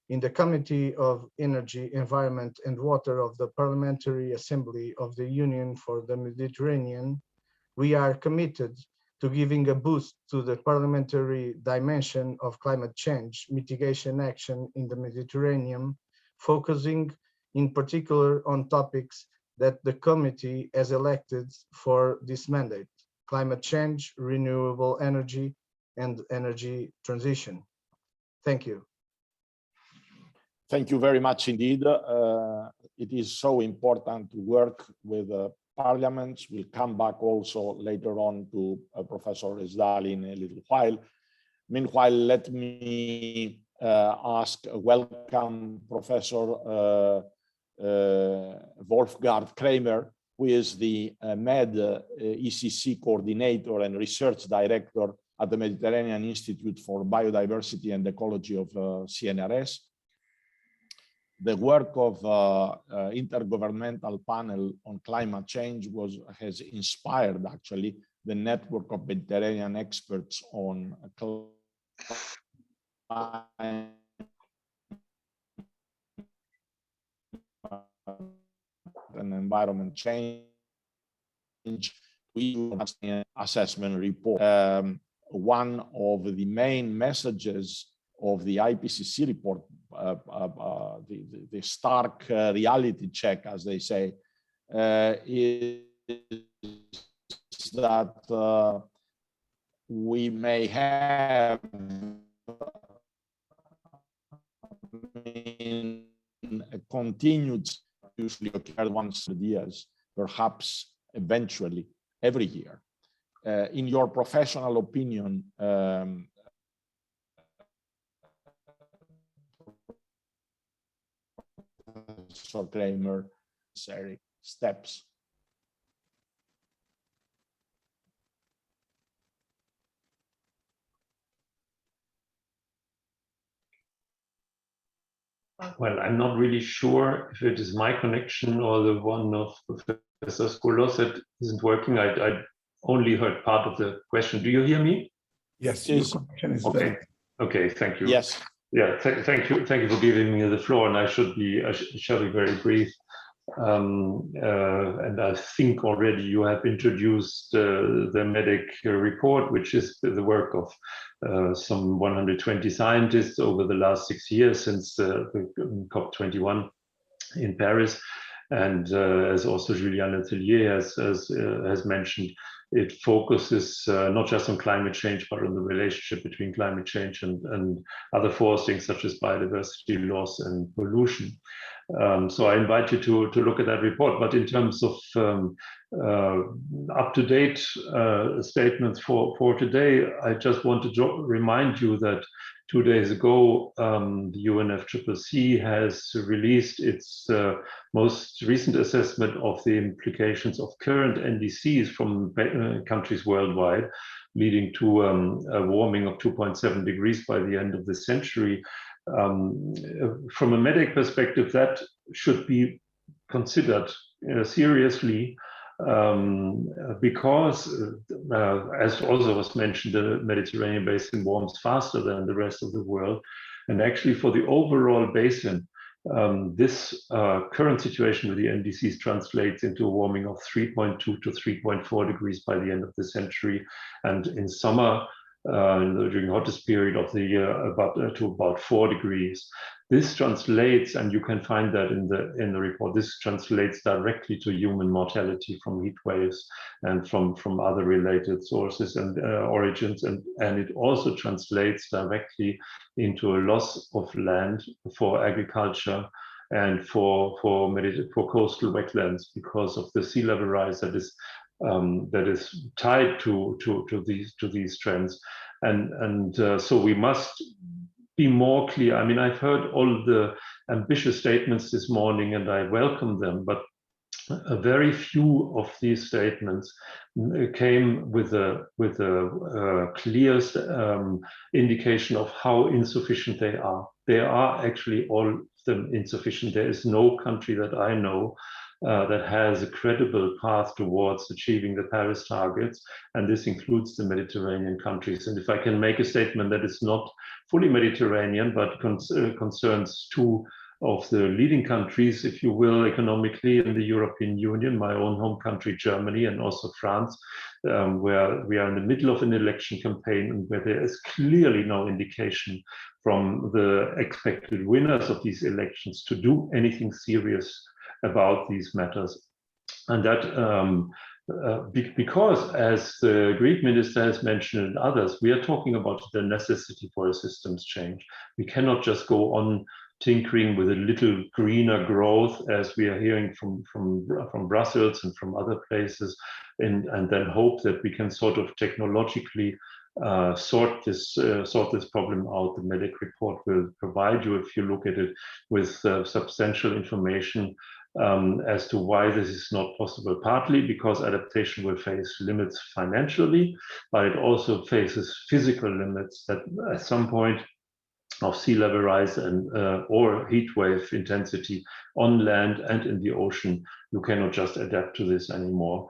in the Committee of Energy, Environment and Water of the Parliamentary Assembly of the Union for the Mediterranean, we are committed to giving a boost to the parliamentary dimension of climate change mitigation action in the Mediterranean, focusing in particular on topics that the committee has elected for this mandate: climate change, renewable energy, and energy transition. Thank you. Thank you very much indeed. It is so important to work with parliaments. We'll come back also later on to Professor ECSDE in a little while. Meanwhile, let me welcome Professor Wolfgang Kramer, who is the MIO-ECSDE coordinator and research director at the Mediterranean Institute for Biodiversity and Ecology of CNRS. The work of intergovernmental panel on climate change has inspired actually the network of Mediterranean experts on climate and environment change. We assessment report. One of the main messages of the IPCC report, the stark reality check, as they say, is that we may have a continued, usually occurred once a year, perhaps eventually every year. In your professional opinion, Professor Kramer, steps. Well, I'm not really sure if it is my connection or the one of Professor Skoulos that isn't working. I only heard part of the question. Do you hear me? Yes, your connection is okay. better. Okay, thank you. Yes. Yeah, thank you for giving me the floor, and I shall be very brief. And I think already you have introduced the MEDEC report, which is the work of some 120 scientists over the last 6 years since the COP21 in Paris. And as also Julien Letellier has mentioned, it focuses not just on climate change, but on the relationship between climate change and other forcings such as biodiversity loss and pollution. So I invite you to look at that report. But in terms of up-to-date statements for today, I just want to remind you that 2 days ago, the UNFCCC has released its most recent assessment of the implications of current NDCs from countries worldwide, leading to a warming of 2.7 degrees by the end of the century. From a MEDEC perspective, that should be considered seriously, because, as also was mentioned, the Mediterranean basin warms faster than the rest of the world. And actually for the overall basin, this current situation with the NDCs translates into a warming of 3.2 to 3.4 degrees by the end of the century. And in summer, during the hottest period of the year to about 4 degrees. This translates, and you can find that in the report, this translates directly to human mortality from heat waves and from other related sources and origins, and it also translates directly into a loss of land for agriculture and for coastal wetlands because of the sea level rise that is tied to these trends, and so we must be more clear. I mean, I've heard all the ambitious statements this morning, and I welcome them, but a very few of these statements came with a clear indication of how insufficient they are. They are actually all of them insufficient. There is no country that I know that has a credible path towards achieving the Paris targets, and this includes the Mediterranean countries. And if I can make a statement that is not fully Mediterranean, but concerns two of the leading countries, if you will, economically in the European Union, my own home country, Germany, and also France, where we are in the middle of an election campaign and where there is clearly no indication from the expected winners of these elections to do anything serious about these matters. And that because, as the Greek minister has mentioned and others, we are talking about the necessity for a systems change. We cannot just go on tinkering with a little greener growth, as we are hearing from Brussels and from other places, and then hope that we can sort of technologically sort this problem out. The MEDIC report will provide you, if you look at it, with substantial information as to why this is not possible, partly because adaptation will face limits financially, but it also faces physical limits that at some point of sea level rise and or heat wave intensity on land and in the ocean, you cannot just adapt to this anymore.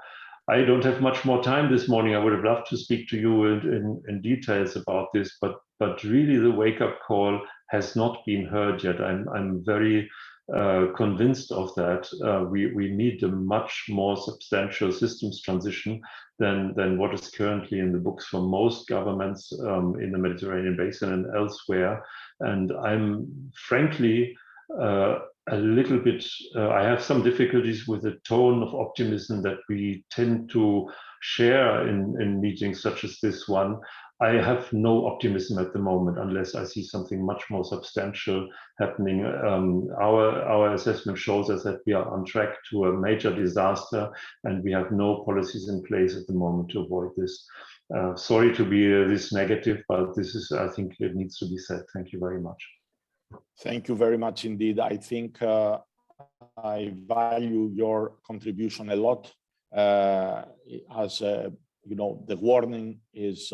I don't have much more time this morning. I would have loved to speak to you in details about this, but really the wake-up call has not been heard yet. I'm very convinced of that. We need a much more substantial systems transition than what is currently in the books for most governments in the Mediterranean basin and elsewhere. And I'm frankly a little bit, I have some difficulties with the tone of optimism that we tend to share in meetings such as this one. I have no optimism at the moment unless I see something much more substantial happening. Our assessment shows us that we are on track to a major disaster, and we have no policies in place at the moment to avoid this. Sorry to be this negative, but this is, I think it needs to be said. Thank you very much. Thank you very much indeed. I think I value your contribution a lot. As you know, the warning is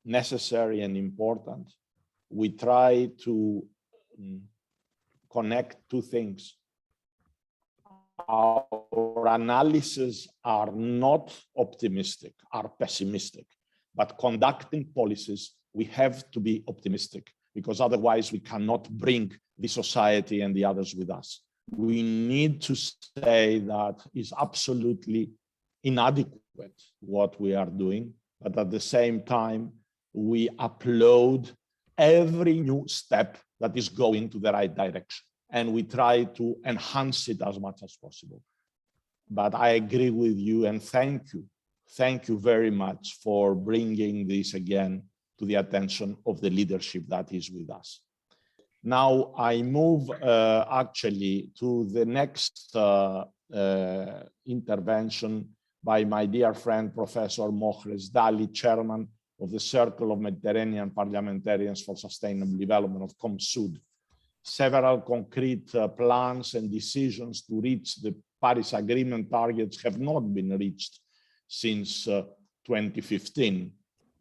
necessary and important. We try to connect two things. Our analyses are not optimistic, are pessimistic, but conducting policies, we have to be optimistic, because otherwise we cannot bring the society and the others with us. We need to say that is absolutely inadequate what we are doing, but at the same time, we applaud every new step that is going to the right direction, and we try to enhance it as much as possible. But I agree with you, and thank you. Thank you very much for bringing this again to the attention of the leadership that is with us. Now I move actually to the next intervention by my dear friend, Professor Mohrez Dali, Chairman of the Circle of Mediterranean Parliamentarians for Sustainable Development of COMSUD. Several concrete plans and decisions to reach the Paris Agreement targets have not been reached since 2015.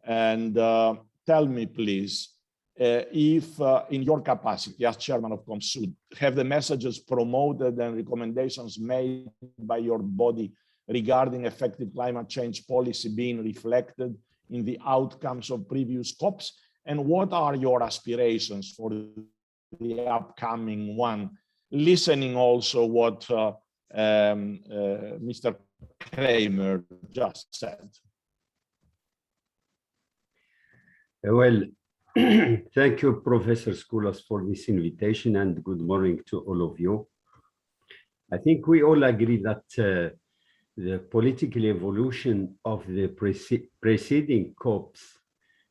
And tell me, please, if in your capacity as chairman of COMSUD, have the messages promoted and recommendations made by your body regarding effective climate change policy being reflected in the outcomes of previous COPs? And what are your aspirations for the upcoming one? Listening also what Mr. Kramer just said. Well, thank you, Professor Skoulas, for this invitation, and good morning to all of you. I think we all agree that the political evolution of the preceding COPs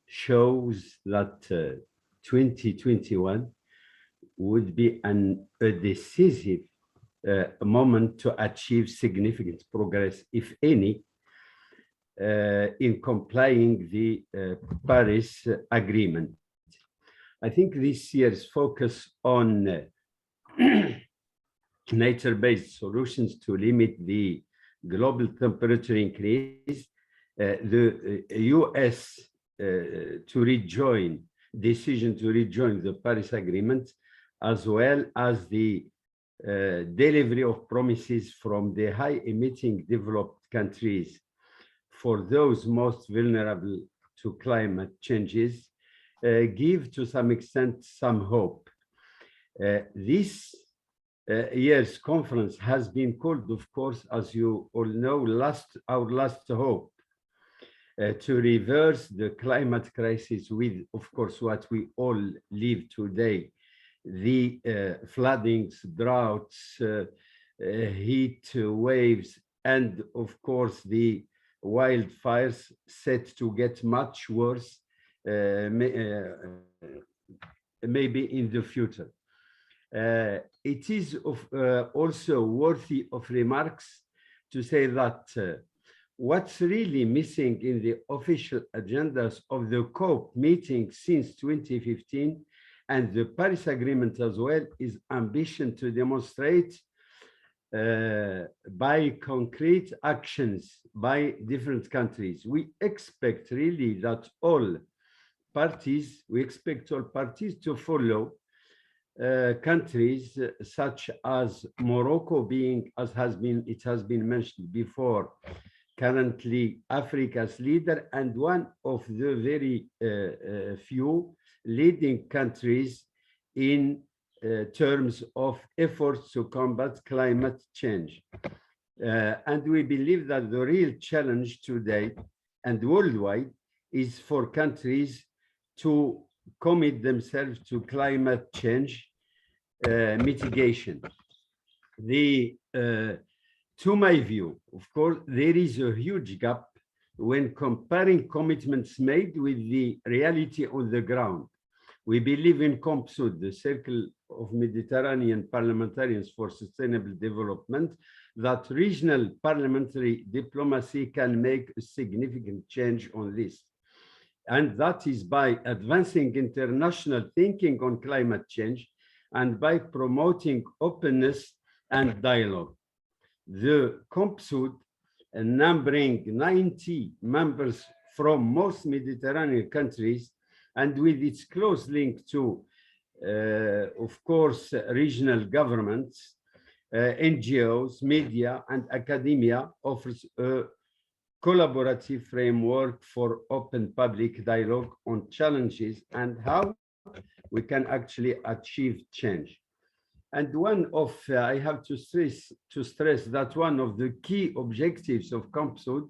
shows that 2021 would be a decisive moment to achieve significant progress, if any, in complying the Paris Agreement. I think this year's focus on nature-based solutions to limit the global temperature increase, the US decision to rejoin the Paris Agreement, as well as the delivery of promises from the high-emitting developed countries for those most vulnerable to climate changes, give to some extent some hope. This year's conference has been called, of course, as you all know, our last hope to reverse the climate crisis with, of course, what we all live today, the floodings, droughts, heat waves, and of course the wildfires set to get much worse maybe in the future. It is also worthy of remarks to say that what's really missing in the official agendas of the COP meeting since 2015 and the Paris Agreement as well is ambition to demonstrate by concrete actions by different countries. We expect really that all parties to follow countries such as Morocco being, it has been mentioned before, currently Africa's leader and one of the very few leading countries in terms of efforts to combat climate change. And we believe that the real challenge today and worldwide is for countries to commit themselves to climate change mitigation. To my view, of course, there is a huge gap when comparing commitments made with the reality on the ground. We believe in COMPSUD, the Circle of Mediterranean Parliamentarians for Sustainable Development, that regional parliamentary diplomacy can make a significant change on this. And that is by advancing international thinking on climate change and by promoting openness and dialogue. The COMPSUD, numbering 90 members from most Mediterranean countries, and with its close link to, of course, regional governments, NGOs, media, and academia, offers a collaborative framework for open public dialogue on challenges and how we can actually achieve change. And I have to stress that one of the key objectives of COMPSUD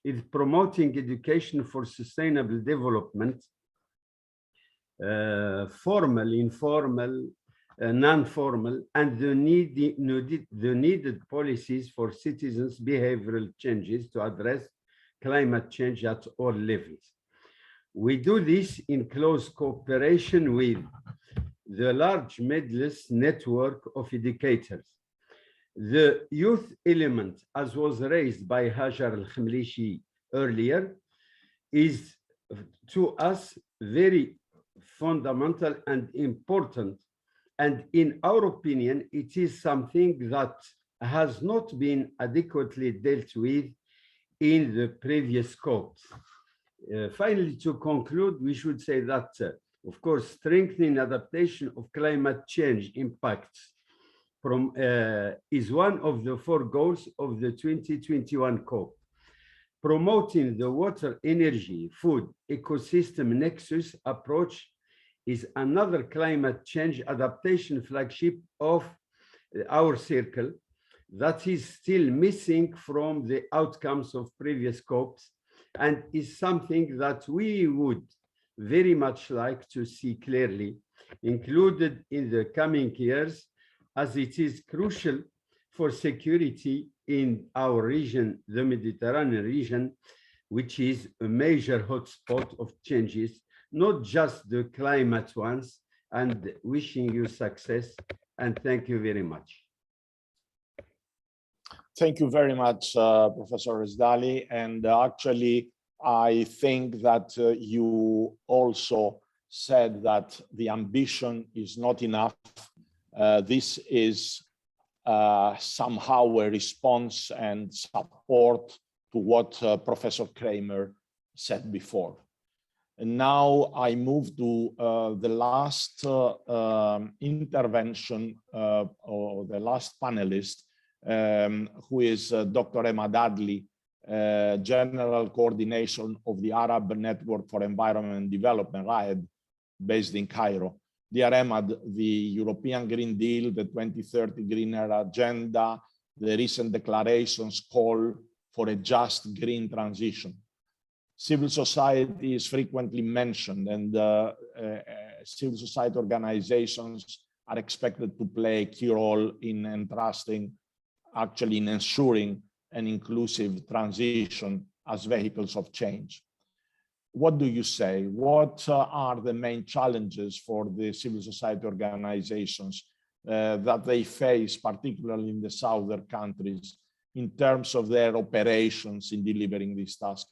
is promoting education for sustainable development, formal, informal, non-formal, and the needed policies for citizens' behavioral changes to address climate change at all levels. We do this in close cooperation with the large Medlist network of educators. The youth element, as was raised by Hajjar al-Khamlishi earlier, is to us very fundamental and important. And in our opinion, it is something that has not been adequately dealt with in the previous COPs. Finally, to conclude, we should say that, of course, strengthening adaptation of climate change impacts is one of the 4 goals of the 2021 COP. Promoting the water, energy, food, ecosystem nexus approach is another climate change adaptation flagship of our circle that is still missing from the outcomes of previous COPs and is something that we would very much like to see clearly included in the coming years, as it is crucial for security in our region, the Mediterranean region, which is a major hotspot of changes, not just the climate ones, and wishing you success, and thank you very much. Thank you very much, Professor Resdali. And actually, I think that you also said that the ambition is not enough. This is somehow a response and support to what Professor Kramer said before. And now I move to the last intervention or the last panelist, who is Dr. Emma Dudley, General Coordination of the Arab Network for Environment and Development, RAED, based in Cairo. Dear Emma, the European Green Deal, the 2030 Greener Agenda, the recent declarations call for a just green transition. Civil society is frequently mentioned, and civil society organizations are expected to play a key role in ensuring an inclusive transition as vehicles of change. What do you say? What are the main challenges for the civil society organizations that they face, particularly in the southern countries, in terms of their operations in delivering these tasks?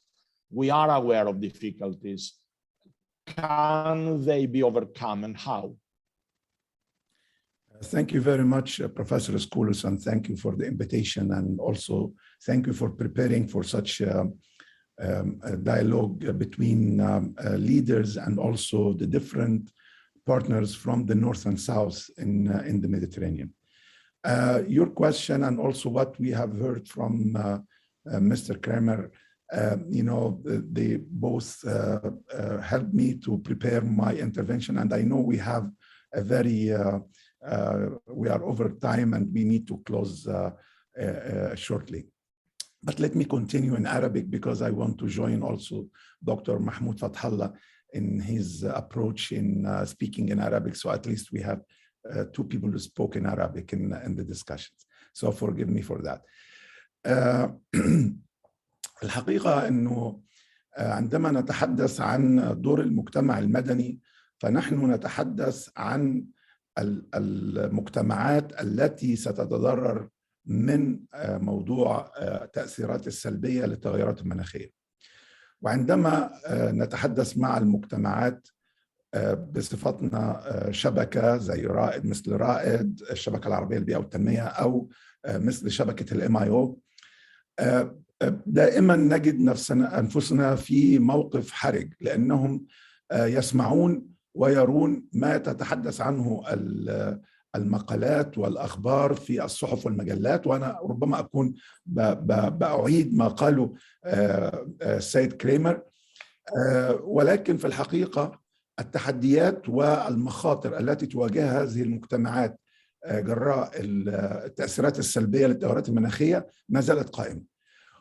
We are aware of difficulties. Can they be overcome, and how? Thank you very much, Professor Skoulos, and thank you for the invitation, and also thank you for preparing for such a dialogue between leaders and also the different partners from the North and South in the Mediterranean. Your question, and also what we have heard from Mr. Kramer, they both helped me to prepare my intervention, and I know we have a very we are over time and we need to close shortly. But let me continue in Arabic because I want to join also Dr. Mahmoud Fathallah in his approach in speaking in Arabic. So at least we have two people who spoke in Arabic in the discussions. So forgive me for that. الحقيقة أنه عندما نتحدث عن دور المجتمع المدني فنحن نتحدث عن المجتمعات التي ستتضرر من موضوع التأثيرات السلبية للتغيرات المناخية. وعندما نتحدث مع المجتمعات بصفتنا شبكة زي رائد، مثل رائد الشبكة العربية للبيئة والتنمية، أو مثل شبكة MIO، دائما نجد أنفسنا في موقف حرج، لأنهم يسمعون ويرون ما تتحدث عنه المقالات والأخبار في الصحف والمجلات. وأنا ربما أكون بأعيد ما قاله السيد كريمر، ولكن في الحقيقة التحديات والمخاطر التي تواجهها هذه المجتمعات جراء التأثيرات السلبية للتغيرات المناخية ما زالت قائمة.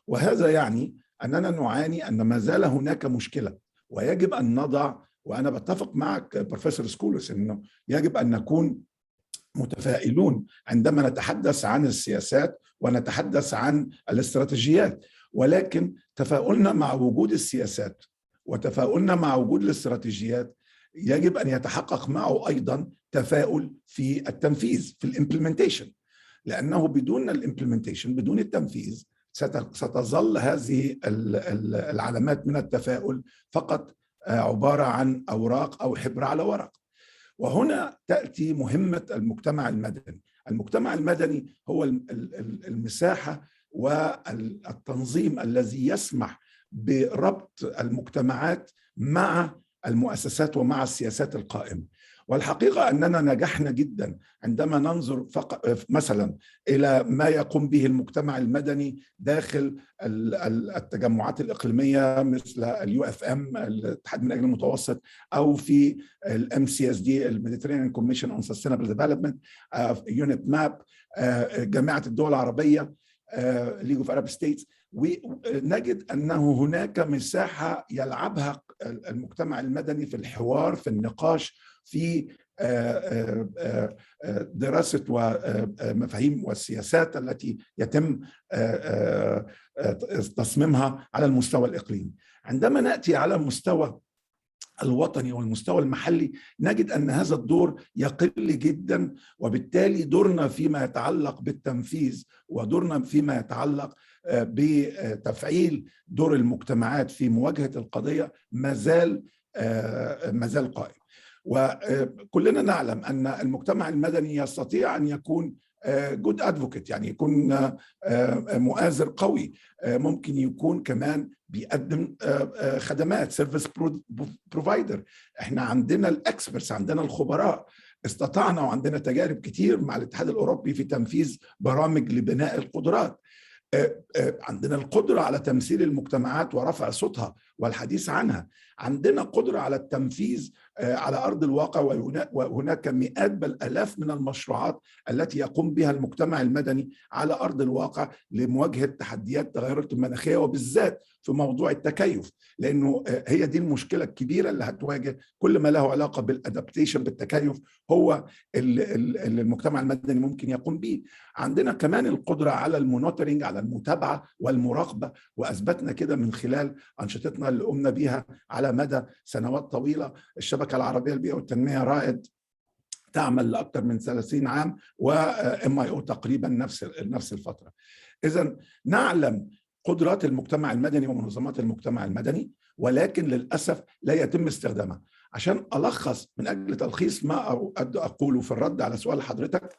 وهذا يعني أننا نعاني أن ما زال هناك مشكلة، ويجب أن نضع، وأنا بتفق معك بروفيسور سكولوس، أنه يجب أن نكون متفائلون عندما نتحدث عن السياسات ونتحدث عن الاستراتيجيات، ولكن تفاؤلنا مع وجود السياسات وتفاؤلنا مع وجود الاستراتيجيات يجب أن يتحقق معه أيضا تفاؤل في التنفيذ، في الإمبلمنتيشن، لأنه بدون الإمبلمنتيشن، بدون التنفيذ، ستظل هذه العلامات من التفاؤل فقط عبارة عن أوراق أو حبر على ورق. وهنا تأتي مهمة المجتمع المدني. المجتمع المدني هو المساحة والتنظيم الذي يسمح بربط المجتمعات مع المؤسسات ومع السياسات القائمة. والحقيقة أننا نجحنا جدا عندما ننظر مثلا إلى ما يقوم به المجتمع المدني داخل التجمعات الإقليمية مثل UFM، الاتحاد من أجل المتوسط، أو في MCSD، Ministerial Commission on Sustainable Development، UNEP-MAP، جامعة الدول العربية، League of Arab States. ونجد أنه هناك مساحة يلعبها المجتمع المدني في الحوار، في النقاش، في دراسة ومفاهيم والسياسات التي يتم تصميمها على المستوى الإقليمي. عندما نأتي على المستوى الوطني والمستوى المحلي نجد أن هذا الدور يقل جدا، وبالتالي دورنا فيما يتعلق بالتنفيذ ودورنا فيما يتعلق بتفعيل دور المجتمعات في مواجهة القضية ما زال قائم. وكلنا نعلم أن المجتمع المدني يستطيع أن يكون جود ادفوكيت، يعني يكون مؤازر قوي، ممكن يكون كمان بيقدم خدمات، سيرفيس بروفايدر. احنا عندنا الاكسبرتس، عندنا الخبراء، استطعنا وعندنا تجارب كتير مع الاتحاد الاوروبي في تنفيذ برامج لبناء القدرات. عندنا القدرة على تمثيل المجتمعات ورفع صوتها والحديث عنها. عندنا قدرة على التنفيذ على أرض الواقع، وهناك مئات بل آلاف من المشروعات التي يقوم بها المجتمع المدني على أرض الواقع لمواجهة تحديات التغيرات المناخية، وبالذات في موضوع التكيف، لأنه هي دي المشكلة الكبيرة اللي هتواجه كل ما له علاقة بالأدابتيشن، بالتكيف، هو اللي المجتمع المدني ممكن يقوم به. عندنا كمان القدرة على المونيتورنج، على المتابعة والمراقبة، وأثبتنا كده من خلال أنشطتنا اللي قمنا بيها على مدى سنوات طويلة. الشبكة العربية للبيئة والتنمية رائد تعمل لأكثر من 30 عام، و MIO تقريبا نفس الفترة. إذن نعلم قدرات المجتمع المدني ومنظمات المجتمع المدني، ولكن للأسف لا يتم استخدامها. عشان ألخص من أجل تلخيص ما أقوله في الرد على سؤال حضرتك،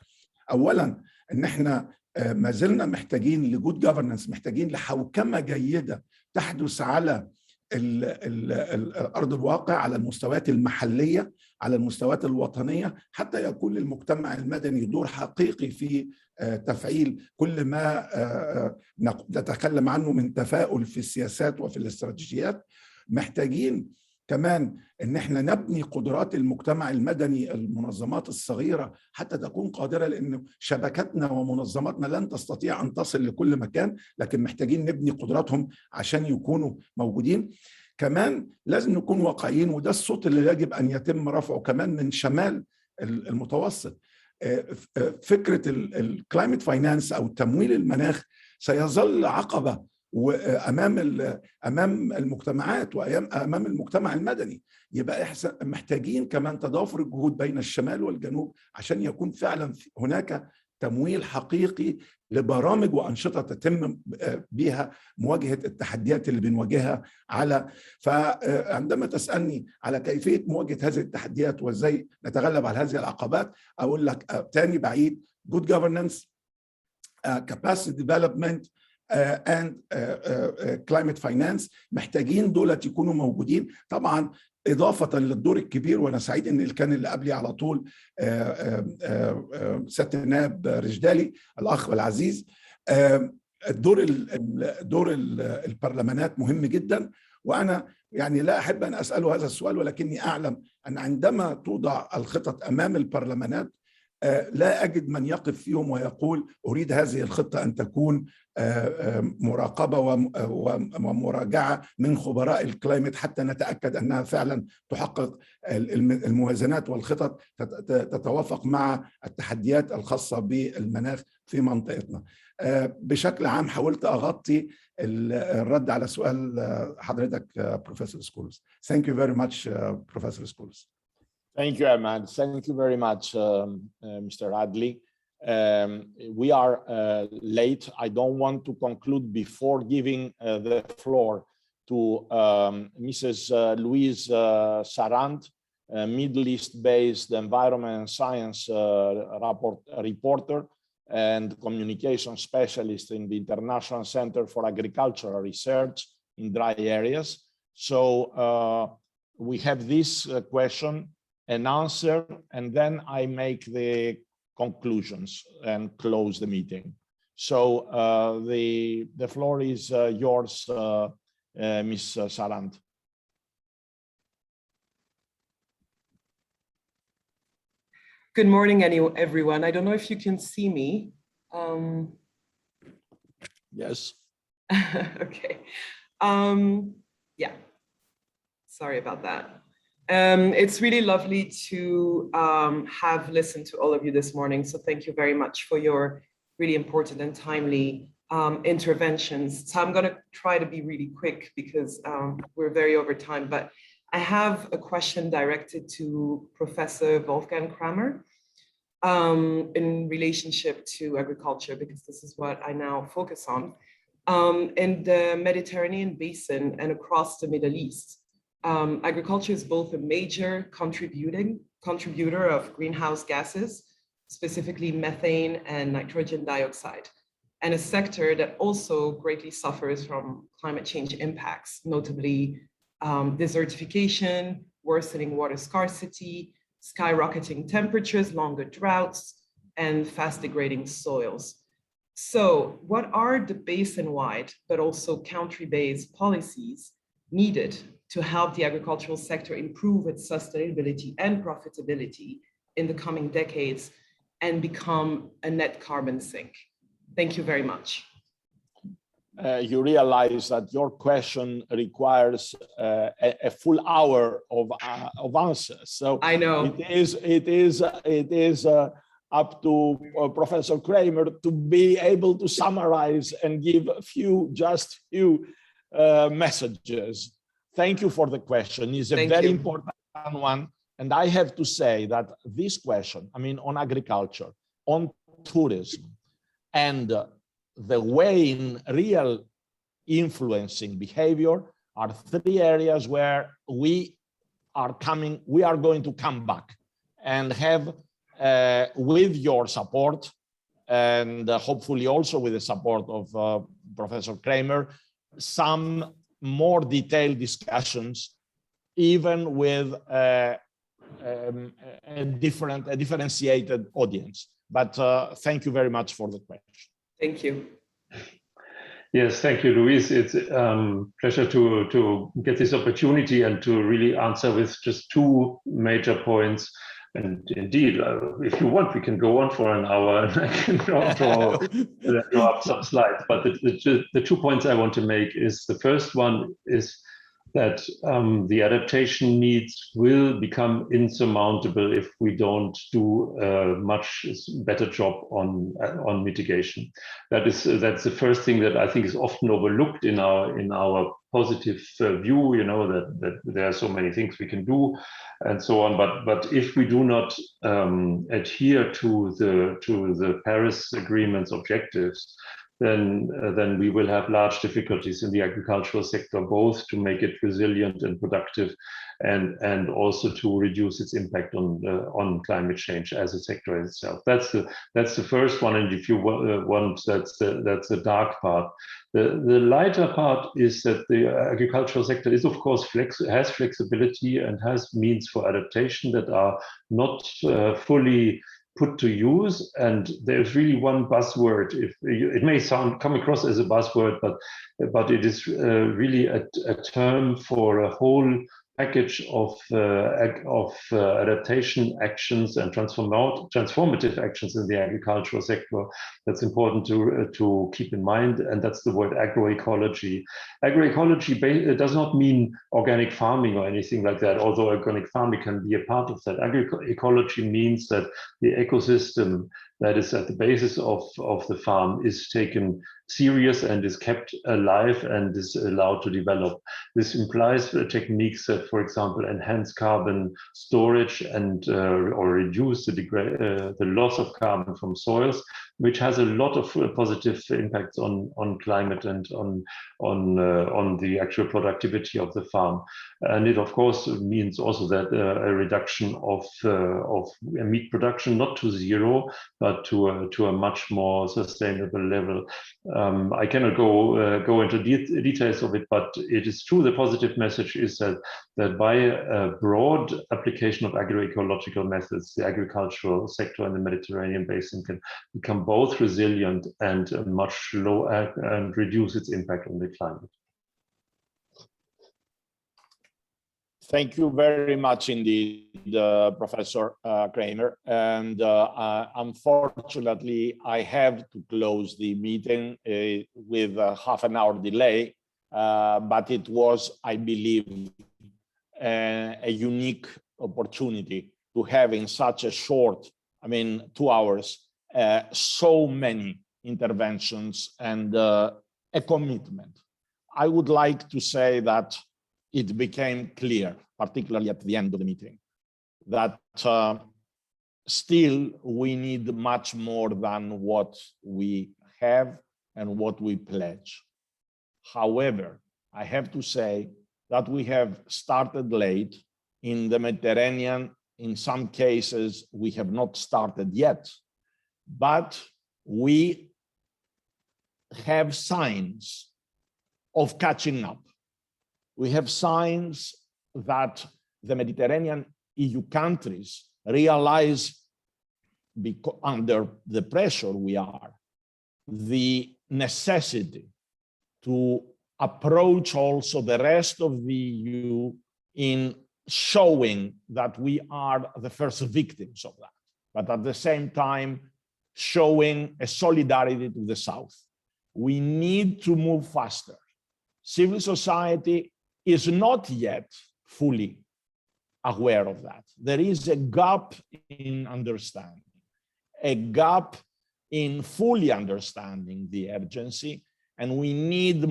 أولا إن إحنا ما زلنا محتاجين لجود جوفرنانس، محتاجين لحوكمة جيدة تحدث على الأرض الواقع، على المستويات المحلية، على المستويات الوطنية، حتى يكون للمجتمع المدني دور حقيقي في تفعيل كل ما نتكلم عنه من تفاؤل في السياسات وفي الاستراتيجيات. محتاجين كمان ان احنا نبني قدرات المجتمع المدني، المنظمات الصغيرة، حتى تكون قادرة، لأن شبكاتنا ومنظماتنا لن تستطيع أن تصل لكل مكان، لكن محتاجين نبني قدراتهم عشان يكونوا موجودين. كمان لازم نكون واقعيين، وده الصوت اللي يجب أن يتم رفعه كمان من شمال المتوسط. فكرة الكلايمت فاينانس أو تمويل المناخ سيظل عقبة امام المجتمعات وامام المجتمع المدني. يبقى محتاجين كمان تضافر الجهود بين الشمال والجنوب عشان يكون فعلا هناك تمويل حقيقي لبرامج وانشطه تتم بها مواجهه التحديات اللي بنواجهها. فعندما تسالني على كيفيه مواجهه هذه التحديات وازاي نتغلب على هذه العقبات، اقول لك تاني بعيد: good governance, capacity development and climate finance. محتاجين دولت يكونوا موجودين طبعا، إضافة للدور الكبير. وأنا سعيد إن كان اللي قبلي على طول سيادة النائب رجدالي الأخ العزيز. دور البرلمانات مهم جدا، وأنا يعني لا أحب أن أسأله هذا السؤال، ولكني أعلم أن عندما توضع الخطط أمام البرلمانات لا أجد من يقف فيهم ويقول أريد هذه الخطة أن تكون مراقبة ومراجعة من خبراء الكلايمت حتى نتأكد أنها فعلا تحقق الموازنات والخطط تتوافق مع التحديات الخاصة بالمناخ في منطقتنا. بشكل عام حاولت أغطي الرد على سؤال حضرتك بروفيسور سكولز. Thank you very much, Professor Schools. Thank you, Ahmad. Thank you very much, Mr. Adley. We are late. I don't want to conclude before giving the floor to Mrs. Louise Sarand, Middle East-based environment and science reporter and communication specialist in the International Center for Agricultural Research in Dry Areas. So we have this question and answer, and then I make the conclusions and close the meeting. So the floor is yours, Ms. Sarand. Good morning, everyone. I don't know if you can see me. Yes. Okay. Yeah. Sorry about that. It's really lovely to have listened to all of you this morning. So thank you very much for your really important and timely interventions. So I'm going to try to be really quick because we're very over time, but I have a question directed to Professor Wolfgang Kramer in relationship to agriculture, because this is what I now focus on. In the Mediterranean basin and across the Middle East, agriculture is both a major contributor of greenhouse gases, specifically methane and nitrogen dioxide, and a sector that also greatly suffers from climate change impacts, notably desertification, worsening water scarcity, skyrocketing temperatures, longer droughts, and fast degrading soils. So what are the basin-wide, but also country-based policies needed to help the agricultural sector improve its sustainability and profitability in the coming decades and become a net carbon sink? Thank you very much. You realize that your question requires a full hour of answers. So I know it is up to Professor Kramer to be able to summarize and give a few messages. Thank you for the question. It's a very important one. And I have to say that this question, I mean, on agriculture, on tourism, and the way in real influencing behavior are three areas where we are going to come back and have, with your support, and hopefully also with the support of Professor Kramer, some more detailed discussions, even with a differentiated audience. But thank you very much for the question. Thank you. Yes, thank you, Luis. It's a pleasure to get this opportunity and to really answer with just two major points. And indeed, if you want, we can go on for an hour and I can draw up some slides. But the 2 points I want to make is, the first one is that the adaptation needs will become insurmountable if we don't do a much better job on mitigation. That's the first thing that I think is often overlooked in our positive view, you know, that there are so many things we can do and so on. But if we do not adhere to the Paris Agreement's objectives, then we will have large difficulties in the agricultural sector, both to make it resilient and productive, and also to reduce its impact on climate change as a sector itself. That's the first one, and if you want, that's the dark part. The lighter part is that the agricultural sector is, of course, has flexibility and has means for adaptation that are not fully put to use. And there's really one buzzword. It may come across as a buzzword, but it is really a term for a whole package of adaptation actions and transformative actions in the agricultural sector that's important to keep in mind, and that's the word agroecology. Agroecology does not mean organic farming or anything like that, although organic farming can be a part of that. Agroecology means that the ecosystem that is at the basis of the farm is taken serious and is kept alive and is allowed to develop. This implies techniques that, for example, enhance carbon storage and or reduce the loss of carbon from soils, which has a lot of positive impacts on climate and on the actual productivity of the farm. And it, of course, means also that a reduction of meat production, not to zero, but to a much more sustainable level. I cannot go into details of it, but it is true. The positive message is that by a broad application of agroecological methods, the agricultural sector in the Mediterranean basin can become both resilient and much lower and reduce its impact on the climate. Thank you very much indeed, Professor Kramer. And unfortunately, I have to close the meeting with a half an hour delay, but it was, I believe, a unique opportunity to have in such a short, 2 hours, so many interventions and a commitment. I would like to say that it became clear, particularly at the end of the meeting, that still we need much more than what we have and what we pledge. However, I have to say that we have started late. In the Mediterranean, in some cases, we have not started yet, but we have signs of catching up. We have signs that the Mediterranean EU countries realize, under the pressure we are, the necessity to approach also the rest of the EU in showing that we are the first victims of that, but at the same time, showing a solidarity to the South. We need to move faster. Civil society is not yet fully aware of that. There is a gap in understanding, a gap in fully understanding the urgency, and we need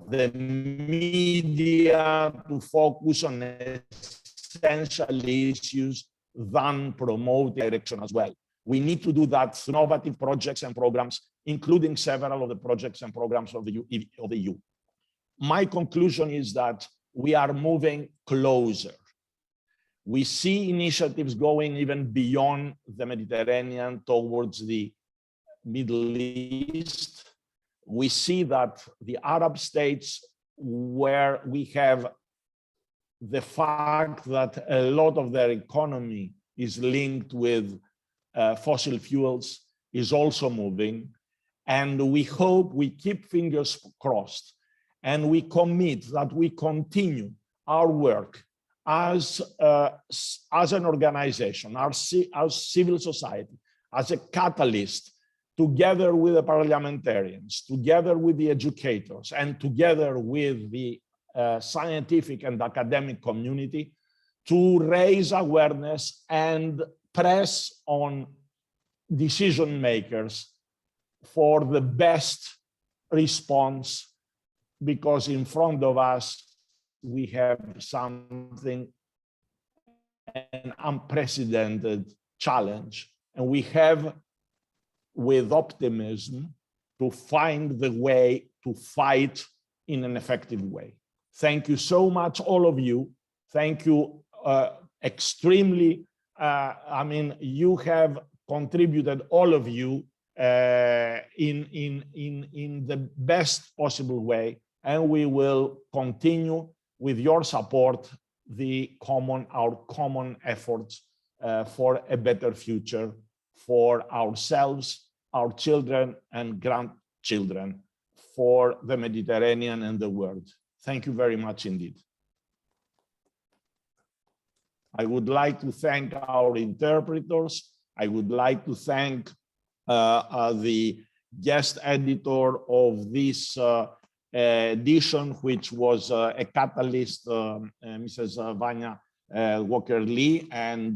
the media to focus on essential issues than promote direction as well. We need to do that through innovative projects and programs, including several of the projects and programs of the EU. My conclusion is that we are moving closer. We see initiatives going even beyond the Mediterranean towards the Middle East. We see that the Arab states, where we have the fact that a lot of their economy is linked with fossil fuels, is also moving. And we hope, we keep fingers crossed, and we commit that we continue our work as an organization, as civil society, as a catalyst, together with the parliamentarians, together with the educators, and together with the scientific and academic community, to raise awareness and press on decision makers for the best response, because in front of us we have something, an unprecedented challenge, and we have, with optimism, to find the way to fight in an effective way. Thank you so much, all of you. Thank you extremely. You have contributed, all of you, in the best possible way, and we will continue with your support our common efforts for a better future for ourselves, our children and grandchildren, for the Mediterranean and the world. Thank you very much indeed. I would like to thank our interpreters. I would like to thank the guest editor of this edition, which was a catalyst, Mrs. Vanya Walker-Lee, and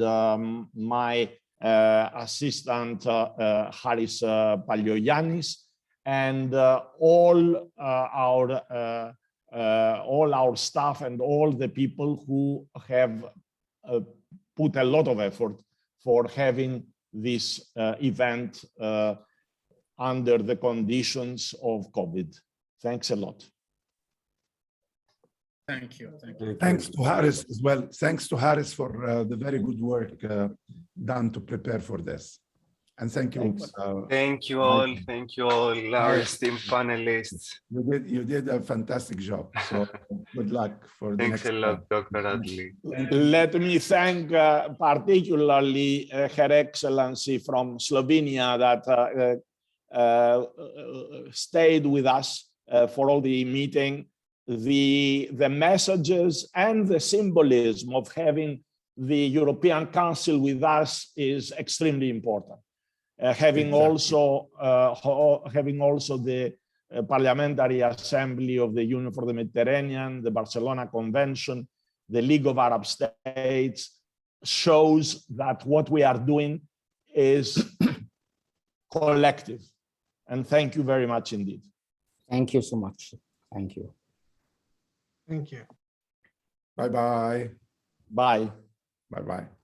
my assistant, Haris Palioyannis, and all our staff and all the people who have put a lot of effort for having this event under the conditions of COVID. Thanks a lot. Thank you. Thank you. Thanks to Haris as well. Thanks to Haris for the very good work done to prepare for this. And thank you. Thank you all. Thank you all, our esteemed panelists. You did a fantastic job. So good luck for the next. Thanks a lot, Dr. Adli. Let me thank particularly Her Excellency from Slovenia that stayed with us for all the meeting. The messages and the symbolism of having the European Council with us is extremely important. having also the Parliamentary Assembly of the Union for the Mediterranean, the Barcelona Convention, the League of Arab States, shows that what we are doing is collective. And thank you very much indeed. Thank you so much. Thank you. Thank you. Bye-bye. Bye. Bye-bye.